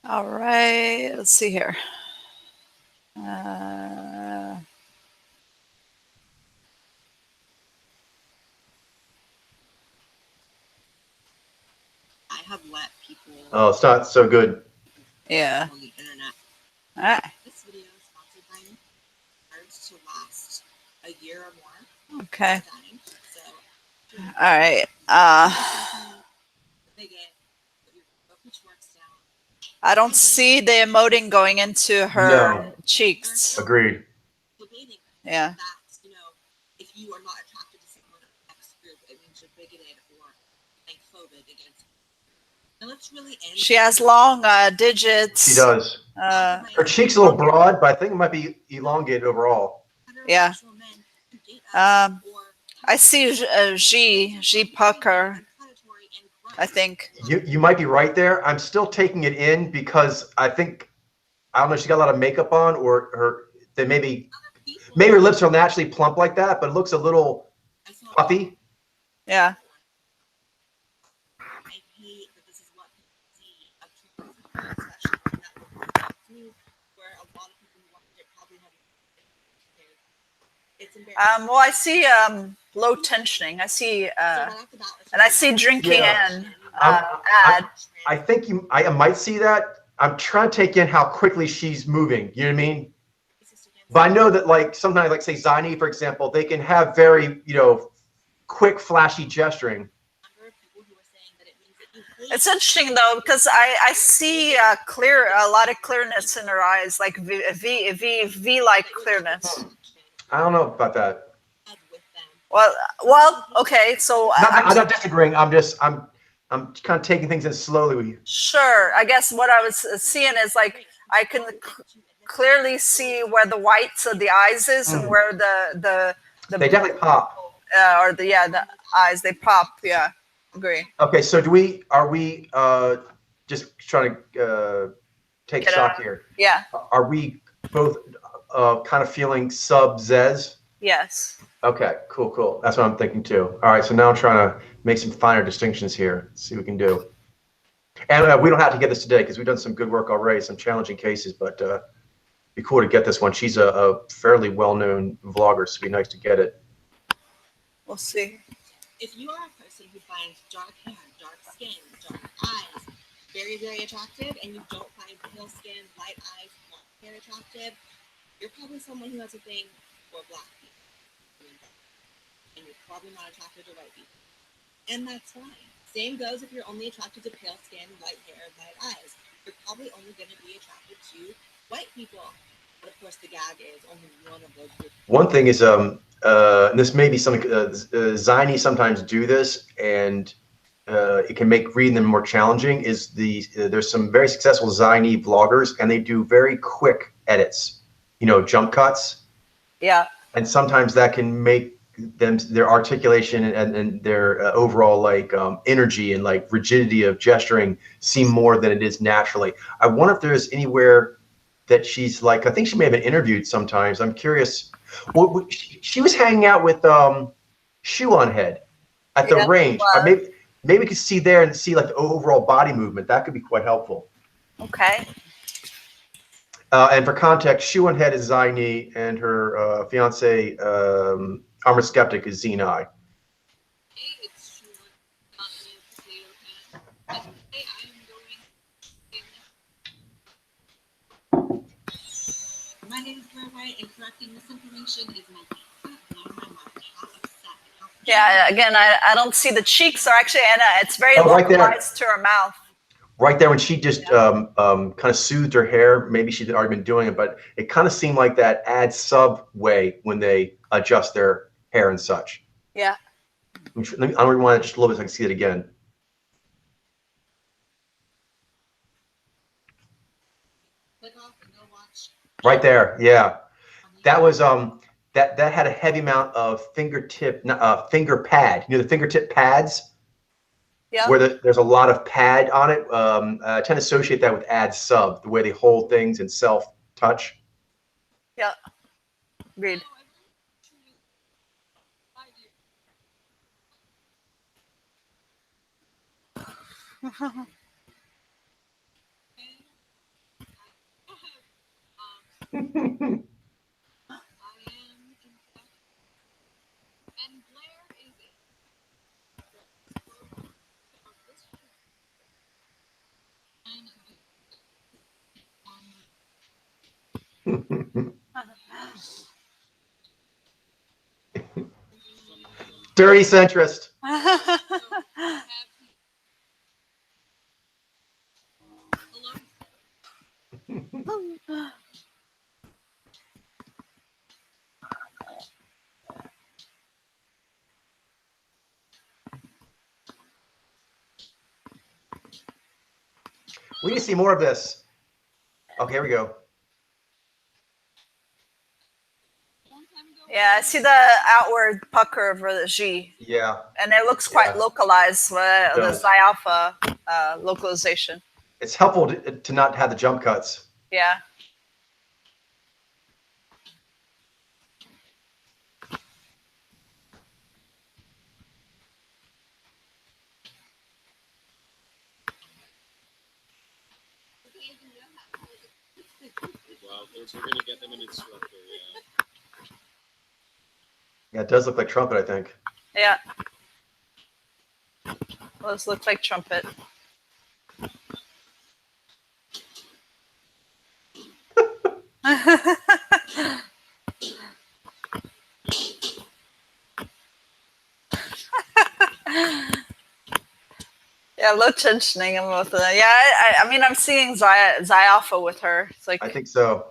[SPEAKER 1] All right. Let's see here.
[SPEAKER 5] I have let people.
[SPEAKER 2] Oh, it's not so good.
[SPEAKER 1] Yeah.
[SPEAKER 5] On the internet.
[SPEAKER 1] All right.
[SPEAKER 5] This video is sponsored by me. Cards to last a year or more.
[SPEAKER 1] Okay.
[SPEAKER 5] So,
[SPEAKER 1] all right. I don't see the emoting going into her cheeks.
[SPEAKER 2] Agreed.
[SPEAKER 1] Yeah.
[SPEAKER 5] That, if you are not attracted to someone of the X group, it means you're bigoted or phobic against. And let's really end.
[SPEAKER 1] She has long digits.
[SPEAKER 2] She does. Her cheek's a little broad, but I think it might be elongated overall.
[SPEAKER 1] Yeah. I see G pucker. I think
[SPEAKER 2] you might be right there. I'm still taking it in because I don't know if she got a lot of makeup on or maybe her lips are naturally plump like that, but it looks a little puffy.
[SPEAKER 1] Yeah. Well, I see low tensioning. I see and I see drinking and ad.
[SPEAKER 2] I think I might see that. I'm trying to take in how quickly she's moving. You know what I mean? But I know that like sometimes, like say Ziny, for example, they can have very, quick, flashy gesturing.
[SPEAKER 5] People who are saying that it means that you hate
[SPEAKER 1] It's interesting though, because I see a lot of clearness in her eyes, like V like clearness.
[SPEAKER 2] I don't know about that.
[SPEAKER 5] with them.
[SPEAKER 1] Well, okay. So
[SPEAKER 2] I'm not disagreeing. I'm kind of taking things in slowly with you.
[SPEAKER 1] sure. I guess what I was seeing is like I can clearly see where the whites of the eyes is and where the
[SPEAKER 2] They definitely pop.
[SPEAKER 1] or the eyes they pop. Yeah, agree.
[SPEAKER 2] Okay, so are we just trying to take
[SPEAKER 1] Get
[SPEAKER 2] stock
[SPEAKER 1] out.
[SPEAKER 2] here?
[SPEAKER 1] Yeah.
[SPEAKER 2] Are we both kind of feeling sub-Zez?
[SPEAKER 1] Yes.
[SPEAKER 2] Okay, cool. That's what I'm thinking too. All right, so now I'm trying to make some finer distinctions here. See what we can do. And we don't have to get this today because we've done some good work already, some challenging cases, but it'd be cool to get this one. She's a fairly well-known vlogger, so it'd be nice to get it.
[SPEAKER 1] We'll see.
[SPEAKER 5] If you are a person who finds dark hair, dark skin, dark eyes very, very attractive, and you don't find pale skin, light eyes, blonde hair attractive, you're probably someone who has a thing for black people. And you're probably not attracted to white people. And that's fine. Same goes if you're only attracted to pale skin, light hair, light eyes. You're probably only going to be attracted to white people. But of course, the gag is only one of those groups.
[SPEAKER 2] One thing is, this may be something, Ziny sometimes do this, and it can make reading them more challenging, is there's some very successful Ziny vloggers, and they do very quick edits, jump cuts.
[SPEAKER 1] Yeah.
[SPEAKER 2] And sometimes that can make their articulation and their overall energy and like rigidity of gesturing seem more than it is naturally. I wonder if there's anywhere that she's like, I think she may have been interviewed sometimes. I'm curious. Well, she was hanging out with Shoe on Head at the range. Maybe we could see there and see like the overall body movement. That could be quite helpful.
[SPEAKER 1] Okay.
[SPEAKER 2] And for context, Shoe on Head is Ziny, and her fiance, Armored Skeptic, is Zenai.
[SPEAKER 5] My name is Blair White, and correcting misinformation is my
[SPEAKER 1] Yeah, again, I don't see the cheeks are actually, and it's very
[SPEAKER 2] right there.
[SPEAKER 1] localized to her mouth.
[SPEAKER 2] Right there when she just kind of soothed her hair. Maybe she'd already been doing it, but it kind of seemed like that ad sub way when they adjust their hair and such.
[SPEAKER 1] Yeah.
[SPEAKER 2] I'll rewind it just a little bit so I can see it again. Right there, yeah. That was that had a heavy amount of finger pad. The fingertip pads.
[SPEAKER 1] Yeah.
[SPEAKER 2] Where there's a lot of pad on it. I tend to associate that with ad sub, the way they hold things and self touch.
[SPEAKER 1] Yeah. Agreed.
[SPEAKER 2] Dirty centrist. We need to see more of this. Okay, here we go.
[SPEAKER 1] Yeah, I see the outward pucker over the G.
[SPEAKER 2] Yeah.
[SPEAKER 1] And it looks quite localized, the Xi alpha localization.
[SPEAKER 2] It's helpful to not have the jump cuts.
[SPEAKER 1] Yeah.
[SPEAKER 6] Wow, we're going to get them an instructor, yeah.
[SPEAKER 2] Yeah, it does look like trumpet, I think.
[SPEAKER 1] Yeah. Those look like trumpet. Yeah, low tensioning and both of them. Yeah, I mean, I'm seeing Xi Alpha with her. It's like
[SPEAKER 2] I think so.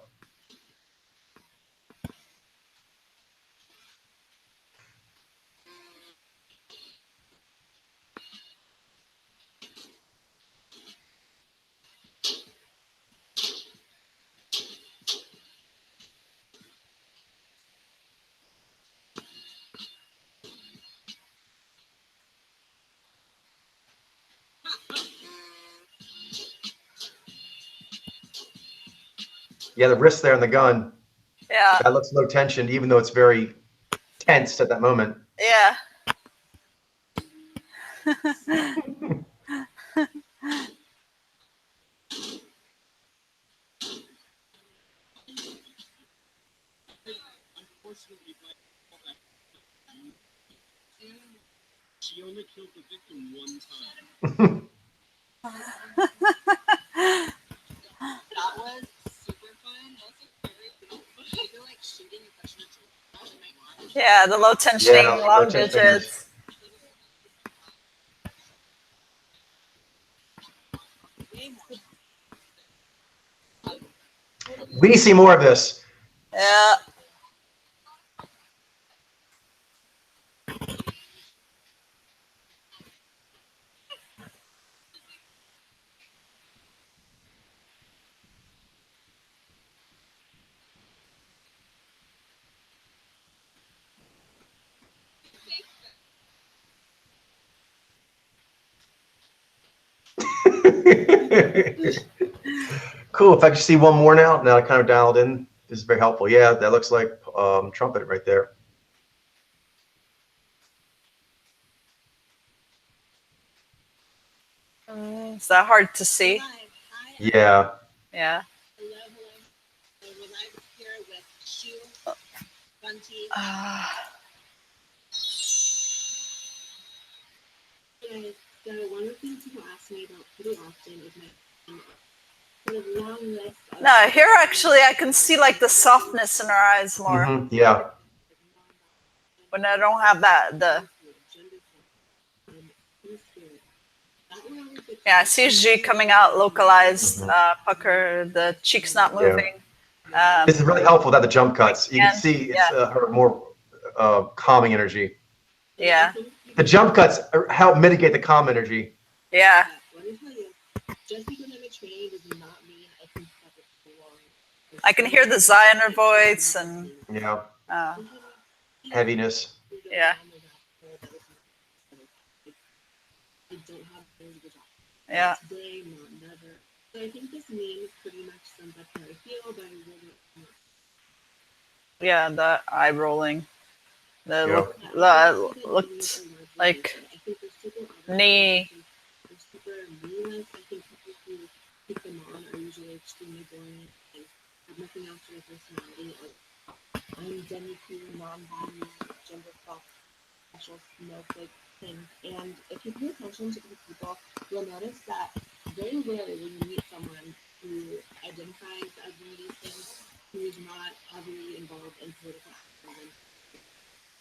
[SPEAKER 2] Yeah, the wrist there on the gun.
[SPEAKER 1] yeah,
[SPEAKER 2] That looks low tensioned, even though it's very tense at that moment.
[SPEAKER 1] yeah.
[SPEAKER 6] Unfortunately, she only killed the victim one time.
[SPEAKER 5] That was super fun. Also very cool. I feel like shooting a question of
[SPEAKER 1] Yeah, the low tensioning,
[SPEAKER 2] Yeah, low
[SPEAKER 1] long
[SPEAKER 2] tensioning is-
[SPEAKER 1] digits.
[SPEAKER 2] We need to see more of this.
[SPEAKER 1] Yeah.
[SPEAKER 2] Cool. If I could see one more now I kind of dialed in. This is very helpful. Yeah, that looks like trumpet right there.
[SPEAKER 1] Is that hard to see?
[SPEAKER 2] Yeah.
[SPEAKER 1] Yeah.
[SPEAKER 5] Hello, hello. So we're live here with Shoe, Bunty. So one of the things people ask me about pretty often is my sort of long list of
[SPEAKER 1] No, here actually I can see like the softness in her eyes more.
[SPEAKER 2] Yeah.
[SPEAKER 1] When I don't have the yeah, I see G coming out localized, pucker, the cheeks not moving.
[SPEAKER 2] This is really helpful that the jump cuts. You can
[SPEAKER 1] And-
[SPEAKER 2] see it's her more calming energy.
[SPEAKER 1] Yeah.
[SPEAKER 2] The jump cuts help mitigate the calm energy.
[SPEAKER 1] Yeah.
[SPEAKER 5] Let me tell you, just because I'm a trainee does not mean I can step it for
[SPEAKER 1] I can hear the Xi in her voice and
[SPEAKER 2] Yeah.
[SPEAKER 1] uh,
[SPEAKER 2] Heaviness.
[SPEAKER 1] yeah.
[SPEAKER 5] I don't have very good job.
[SPEAKER 1] Yeah.
[SPEAKER 5] Today, not never. So I think this means pretty much sums up how I feel, but I really
[SPEAKER 1] Yeah, the eye rolling. The
[SPEAKER 2] Yeah.
[SPEAKER 1] looked like knee.
[SPEAKER 5] They're super meaningless. I think people who keep them on are usually extremely boring and have nothing else to their personality. I'm demi-queer, non-binary, gender fuck, special snowflake things. And if you pay attention to these people, you'll notice that very rarely will you meet someone who identifies as one of these things, who is not heavily involved in political activism,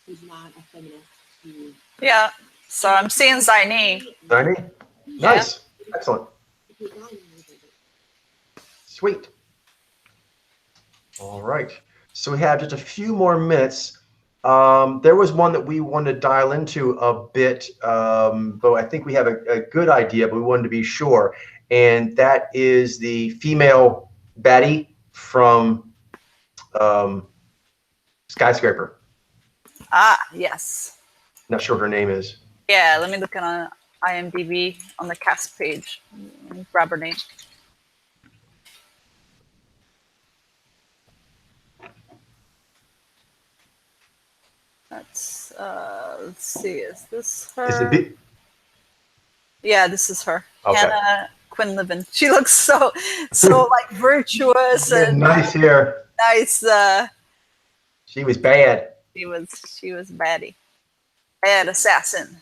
[SPEAKER 5] who's not a feminist. Who,
[SPEAKER 1] Yeah. So I'm seeing Zaini.
[SPEAKER 2] Tiny? Nice. Excellent. Sweet. All right. So we have just a few more minutes. There was one that we wanted to dial into a bit, but I think we have a good idea, but we wanted to be sure. And that is the female baddie from Skyscraper.
[SPEAKER 1] Ah, yes.
[SPEAKER 2] Not sure what her name is.
[SPEAKER 1] Yeah, let me look on IMDb on the cast page. Grab her name. Let's see, is this her?
[SPEAKER 2] Is it
[SPEAKER 1] Yeah, this is her.
[SPEAKER 2] Okay.
[SPEAKER 1] Hannah Quinlivan. She looks so like virtuous and
[SPEAKER 2] nice here.
[SPEAKER 1] nice.
[SPEAKER 2] She was bad.
[SPEAKER 1] She was baddie. Bad assassin.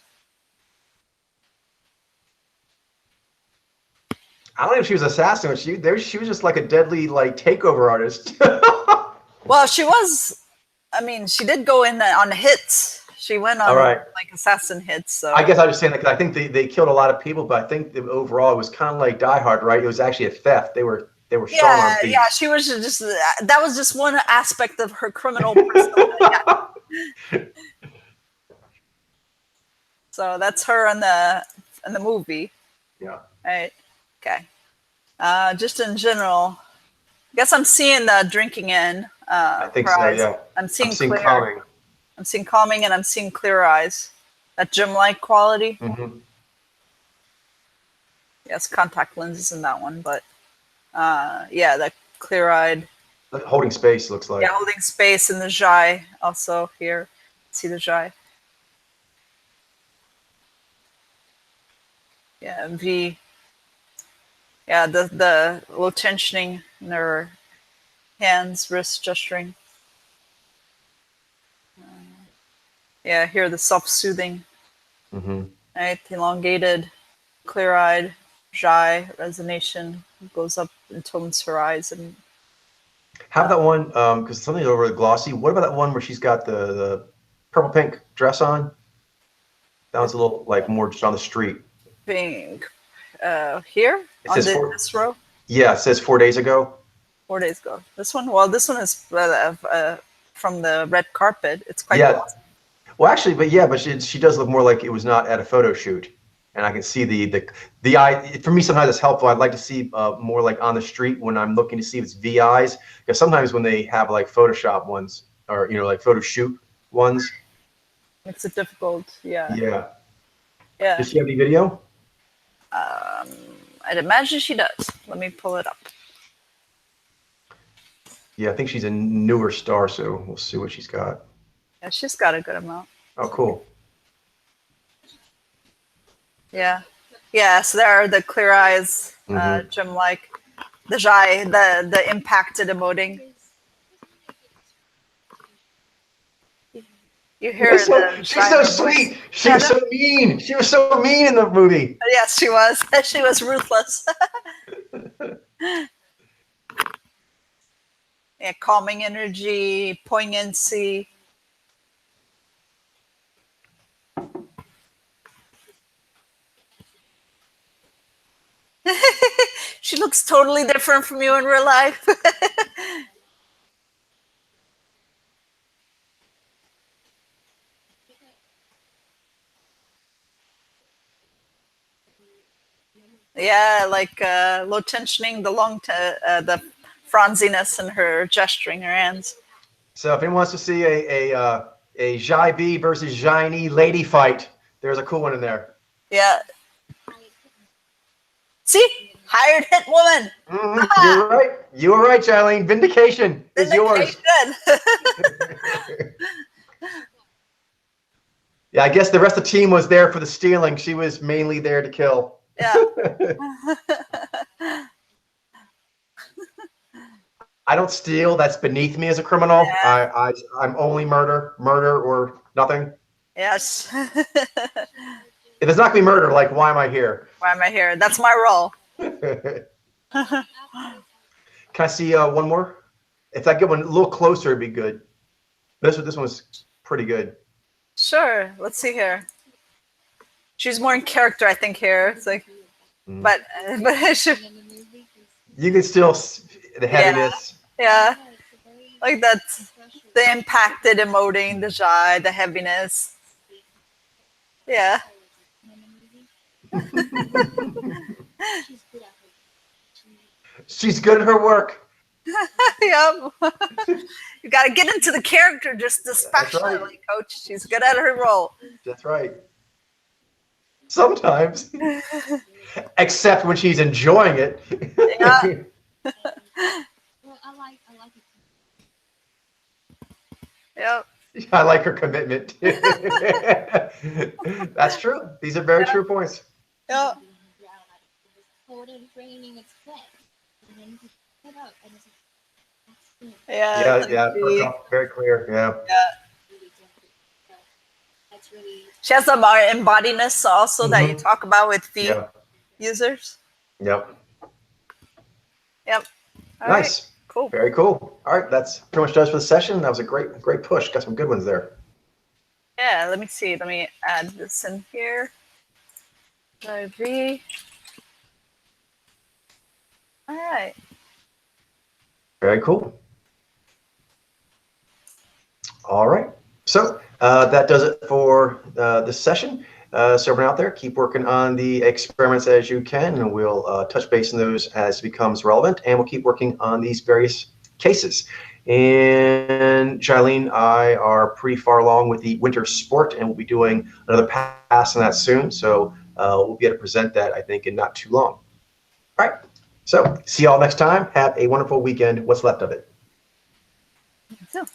[SPEAKER 2] I don't know if she was an assassin. She was just like a deadly like takeover artist.
[SPEAKER 1] Well, she was. I mean, she did go in on hits. She went
[SPEAKER 2] All
[SPEAKER 1] on
[SPEAKER 2] right.
[SPEAKER 1] like assassin hits. So
[SPEAKER 2] I guess I was just saying that 'cause I think they killed a lot of people, but I think that overall it was kind of like Die Hard, right? It was actually a theft. They were strong arm thieves.
[SPEAKER 1] yeah, she was just that was just one aspect of her criminal persona. Yeah. So that's her in the movie.
[SPEAKER 2] Yeah.
[SPEAKER 1] Right. Okay. Just in general, I guess I'm seeing the drinking in
[SPEAKER 2] I think
[SPEAKER 1] her
[SPEAKER 2] so.
[SPEAKER 1] eyes.
[SPEAKER 2] Yeah.
[SPEAKER 1] I'm seeing
[SPEAKER 2] seeing
[SPEAKER 1] clear.
[SPEAKER 2] calming.
[SPEAKER 1] I'm seeing calming, and I'm seeing clear eyes. That gym-like quality.
[SPEAKER 2] Mm-hmm.
[SPEAKER 1] Yes, contact lenses in that one, but yeah, that clear-eyed.
[SPEAKER 2] Holding space looks like.
[SPEAKER 1] Yeah, holding space in the Jai also here. See the Jai. Yeah, V. Yeah, the low tensioning in her hands, wrist gesturing. Yeah, here the self-soothing.
[SPEAKER 2] Mm-hmm.
[SPEAKER 1] Right, elongated, clear-eyed, Jai resonation goes up and tones her eyes and.
[SPEAKER 2] How about that one? Because something's over glossy. What about that one where she's got the purple pink dress on? That one's a little like more just on the street.
[SPEAKER 1] Being here
[SPEAKER 2] It
[SPEAKER 1] on
[SPEAKER 2] says
[SPEAKER 1] this row.
[SPEAKER 2] Yeah, it says 4 days ago.
[SPEAKER 1] 4 days ago. This one, well, this one is from the red carpet. It's quite
[SPEAKER 2] Yeah.
[SPEAKER 1] glossy.
[SPEAKER 2] Well, actually, but she does look more like it was not at a photo shoot, and I can see the eye. For me, sometimes it's helpful. I'd like to see more like on the street when I'm looking to see if it's VIs, because sometimes when they have like Photoshop ones or like photo shoot ones.
[SPEAKER 1] Makes it difficult. Yeah.
[SPEAKER 2] Yeah.
[SPEAKER 1] Yeah.
[SPEAKER 2] Does she have any video?
[SPEAKER 1] I'd imagine she does. Let me pull it up.
[SPEAKER 2] Yeah, I think she's a newer star, so we'll see what she's got.
[SPEAKER 1] Yeah, she's got a good amount.
[SPEAKER 2] Oh, cool.
[SPEAKER 1] Yeah. Yeah, so there are the clear eyes, gem-like. The Jai, the impacted emoting. You hear
[SPEAKER 2] She's
[SPEAKER 1] the
[SPEAKER 2] so
[SPEAKER 1] Jai
[SPEAKER 2] sweet. She
[SPEAKER 1] Yeah,
[SPEAKER 2] was so mean. She was so mean in the movie.
[SPEAKER 1] Yes, she was. She was ruthless. Yeah, calming energy, poignancy. She looks totally different from you in real life. Yeah, like low tensioning, the franziness in her gesturing her hands.
[SPEAKER 2] So if anyone wants to see a Jai B versus Jaini lady fight, there's a cool one in there.
[SPEAKER 1] Yeah. See? Hired hit woman.
[SPEAKER 2] You're right. You were right, Charlene. Vindication is yours. Yeah, I guess the rest of the team was there for the stealing. She was mainly there to kill.
[SPEAKER 1] Yeah.
[SPEAKER 2] I don't steal. That's beneath me as a criminal.
[SPEAKER 1] Yeah.
[SPEAKER 2] I'm only murder or nothing.
[SPEAKER 1] Yes.
[SPEAKER 2] If it's not gonna be murder, like why am I here?
[SPEAKER 1] Why am I here? That's my role.
[SPEAKER 2] Can I see one more? If I get one a little closer, it'd be good. This one's pretty good.
[SPEAKER 1] Sure. Let's see here. She's more in character, I think. Here, it's like, but
[SPEAKER 2] you can still the heaviness.
[SPEAKER 1] Yeah, like that. The impacted emoting, the Jai, the heaviness. Yeah.
[SPEAKER 2] She's good at her work.
[SPEAKER 1] Yep. You got to get into the character just dispassionately,
[SPEAKER 2] right.
[SPEAKER 1] Coach. She's good at her role.
[SPEAKER 2] That's right. Sometimes. Except when she's enjoying it.
[SPEAKER 1] Yeah.
[SPEAKER 5] Well, I like it.
[SPEAKER 1] Yep.
[SPEAKER 2] I like her commitment. That's true. These are very true points.
[SPEAKER 1] Yeah.
[SPEAKER 5] Cold and raining, it's wet. And then you put it up and it's like,
[SPEAKER 1] Yeah.
[SPEAKER 2] Yeah. Very clear. Yeah.
[SPEAKER 5] that's really
[SPEAKER 1] She has some embodiness also that you talk about with V users.
[SPEAKER 2] Yep.
[SPEAKER 1] Yep. All
[SPEAKER 2] Nice.
[SPEAKER 1] right. Cool.
[SPEAKER 2] Very cool. All right. That's pretty much does for the session. That was a great push. Got some good ones there.
[SPEAKER 1] Yeah. Yeah, let me see. Let me add this in here. IV. All right.
[SPEAKER 2] Very cool. All right. So that does it for this session. So everyone out there, keep working on the experiments as you can, and we'll touch base on those as it becomes relevant, and we'll keep working on these various cases. And Jilene and I are pretty far along with the winter sport, and we'll be doing another pass on that soon. So we'll be able to present that, I think, in not too long. All right. So see you all next time. Have a wonderful weekend. What's left of it.
[SPEAKER 1] So.